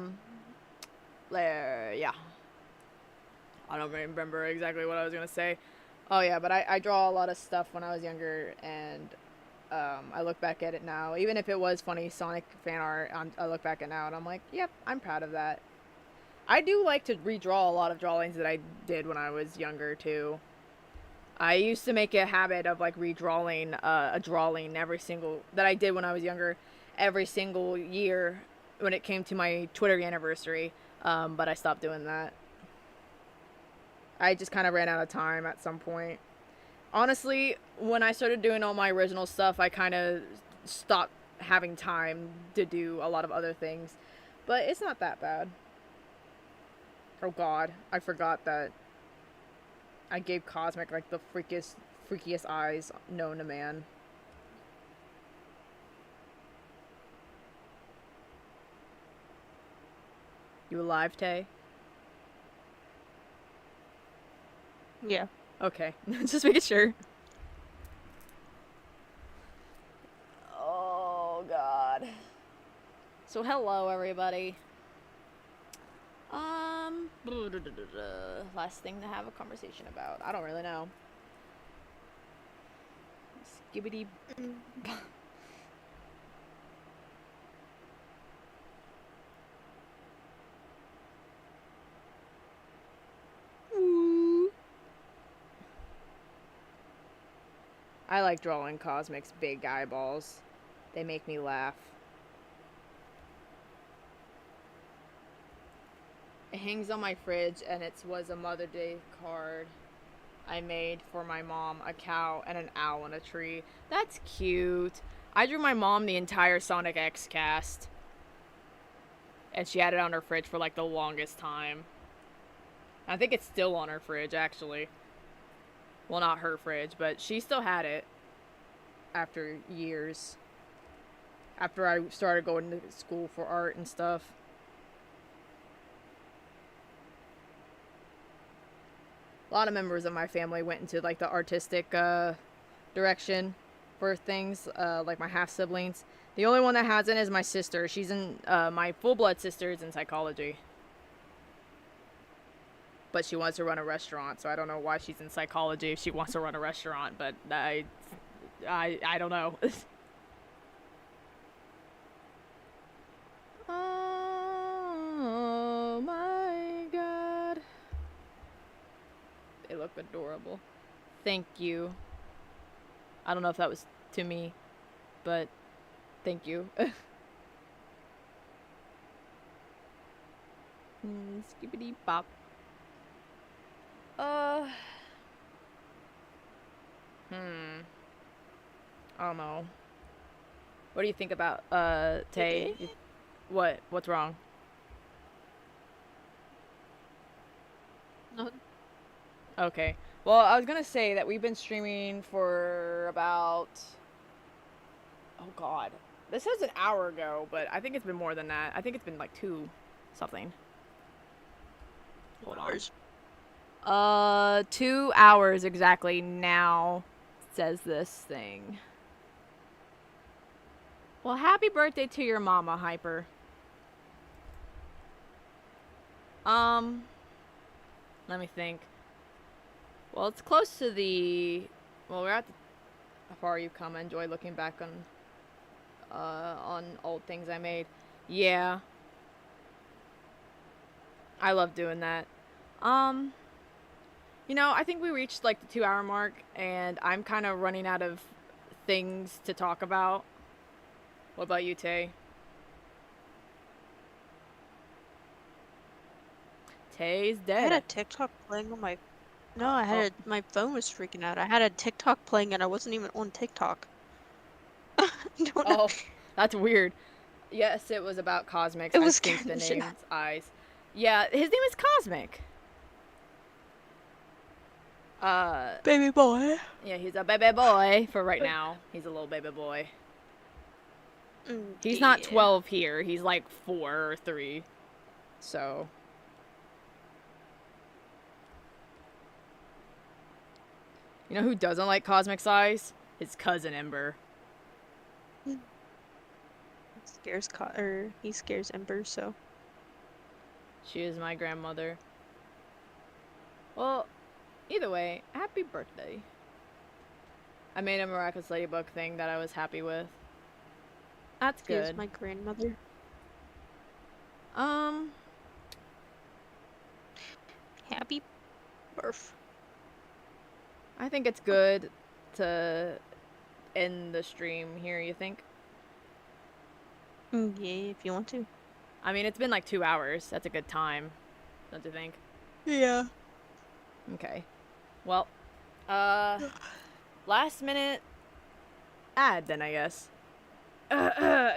I don't remember exactly what I was gonna say. Oh yeah, but I draw a lot of stuff when I was younger, and I look back at it now. Even if it was funny Sonic fan art, I look back at it now and I'm like, yep, I'm proud of that. I do like to redraw a lot of drawings that I did when I was younger too. I used to make a habit of like redrawing a drawing every single that I did when I was younger, every single year when it came to my Twitter anniversary. But I stopped doing that. I just kind of ran out of time at some point. Honestly, when I started doing all my original stuff, I kind of stopped having time to do a lot of other things. But it's not that bad. Oh god, I forgot that I gave Cosmic like the freakiest eyes known to man. You alive, Tay? Yeah. Okay, just making sure. Oh God. So hello everybody. Last thing to have a conversation about. I don't really know. Skibbity. I like drawing Cosmic's big eyeballs. They make me laugh. It hangs on my fridge and it was a Mother Day card I made for my mom, a cow and an owl in a tree. That's cute. I drew my mom the entire Sonic X cast. And she had it on her fridge for like the longest time. I think it's still on her fridge, actually. Well, not her fridge, but she still had it after years. After I started going to school for art and stuff. A lot of members of my family went into like the artistic direction for things, like my half siblings. The only one that hasn't is my sister. She's in my full blood sister is in psychology, but she wants to run a restaurant. So I don't know why she's in psychology if she wants to run a restaurant. But I don't know. Oh my God. They look adorable. Thank you. I don't know if that was to me, but thank you. Skippity bop. I don't know. What do you think about Tay? What? What's wrong? No. Okay. Well, I was gonna say that we've been streaming for about... Oh God. This says an hour ago, but I think it's been more than that. I think it's been like 2 something. Hold on. 2 hours exactly now, says this thing. Well, happy birthday to your mama, Hyper. Let me think. Well, it's close to the... Well, we're at the... How far you've come. I enjoy looking back on old things I made. Yeah. I love doing that. You know, I think we reached like the 2-hour mark, and I'm kind of running out of things to talk about. What about you, Tay? Tay's I dead. had a TikTok playing on my... No, I had my phone was freaking out. I had a TikTok playing and I wasn't even on TikTok. Don't know. Oh, that's weird. Yes, it was about Cosmic. It I was think scaring the the shit name's out. Eyes. Yeah, his name is Cosmic. Baby boy. Yeah, he's a baby boy for right now. He's a little baby boy. He's not 12 here. He's like 4 or 3. So. You know who doesn't like Cosmic's eyes? His cousin Ember. He scares Ember, so. She is my grandmother. Well, either way, happy birthday. I made a Miraculous Ladybug thing that I was happy with. That's good. She is my grandmother. Happy birth. I think it's good to end the stream here, you think? Yeah, if you want to. I mean, it's been like 2 hours. That's a good time, don't you think? Yeah. Okay. Well, last minute ad then, I guess.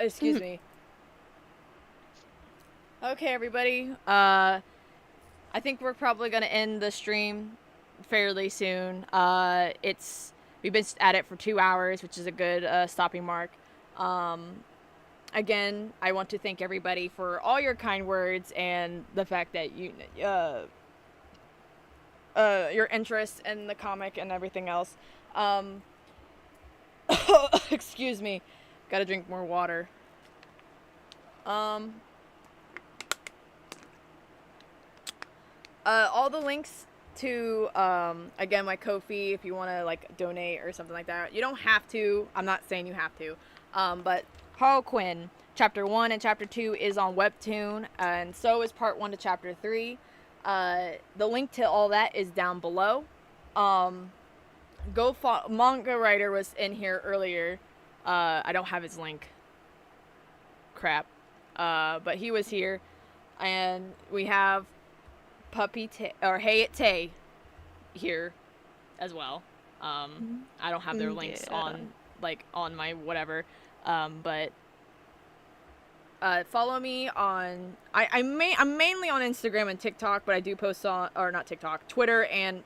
Excuse me. Okay, everybody. I think we're probably gonna end the stream fairly soon. We've been at it for 2 hours, which is a good stopping mark. Again, I want to thank everybody for all your kind words and the fact that your interest in the comic and everything else. Excuse me, gotta drink more water. All the links to again my Ko-fi if you want to like donate or something like that. You don't have to. I'm not saying you have to. But Harlequin chapter 1 and chapter 2 is on Webtoon, and so is part 1 to chapter 3. The link to all that is down below. Manga writer was in here earlier. I don't have his link. Crap. But he was here, and we have Puppy or Hey It Tay here as well. I don't have their links on my whatever. But follow me on I'm mainly on Instagram and TikTok, but I do post on, or not TikTok, Twitter and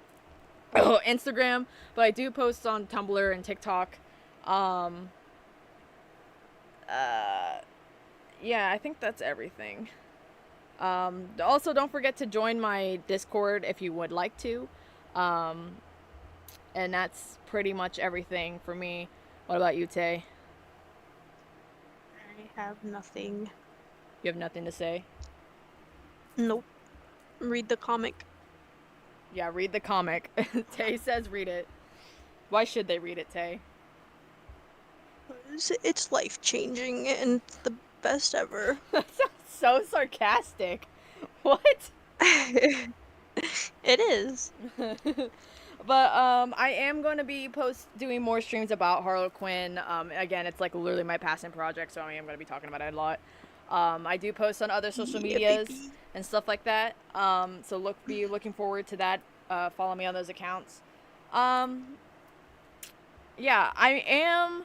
Instagram, but I do post on Tumblr and TikTok. Yeah, I think that's everything. Also, don't forget to join my Discord if you would like to. And that's pretty much everything for me. What about you, Tay? I have nothing. You have nothing to say? Nope. Read the comic. Yeah, read the comic. Tay says read it. Why should they read it, Tay? It's life-changing and it's the best ever. That sounds so sarcastic. What? It is. But I am going to be doing more streams about Harlequin. Again, it's like literally my passion project, so I am going to be talking about it a lot. I do post on other social medias and stuff like that. So be looking forward to that. Follow me on those accounts. Yeah, I am.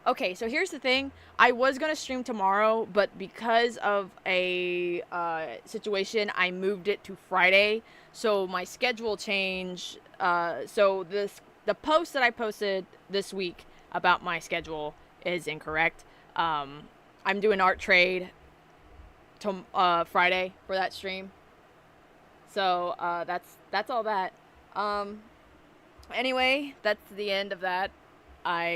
Okay, so here's the thing. I was gonna stream tomorrow, but because of a situation, I moved it to Friday. So my schedule changed. So the post that I posted this week about my schedule is incorrect. I'm doing art trade to Friday for that stream. So that's all that. Anyway, that's the end of that. I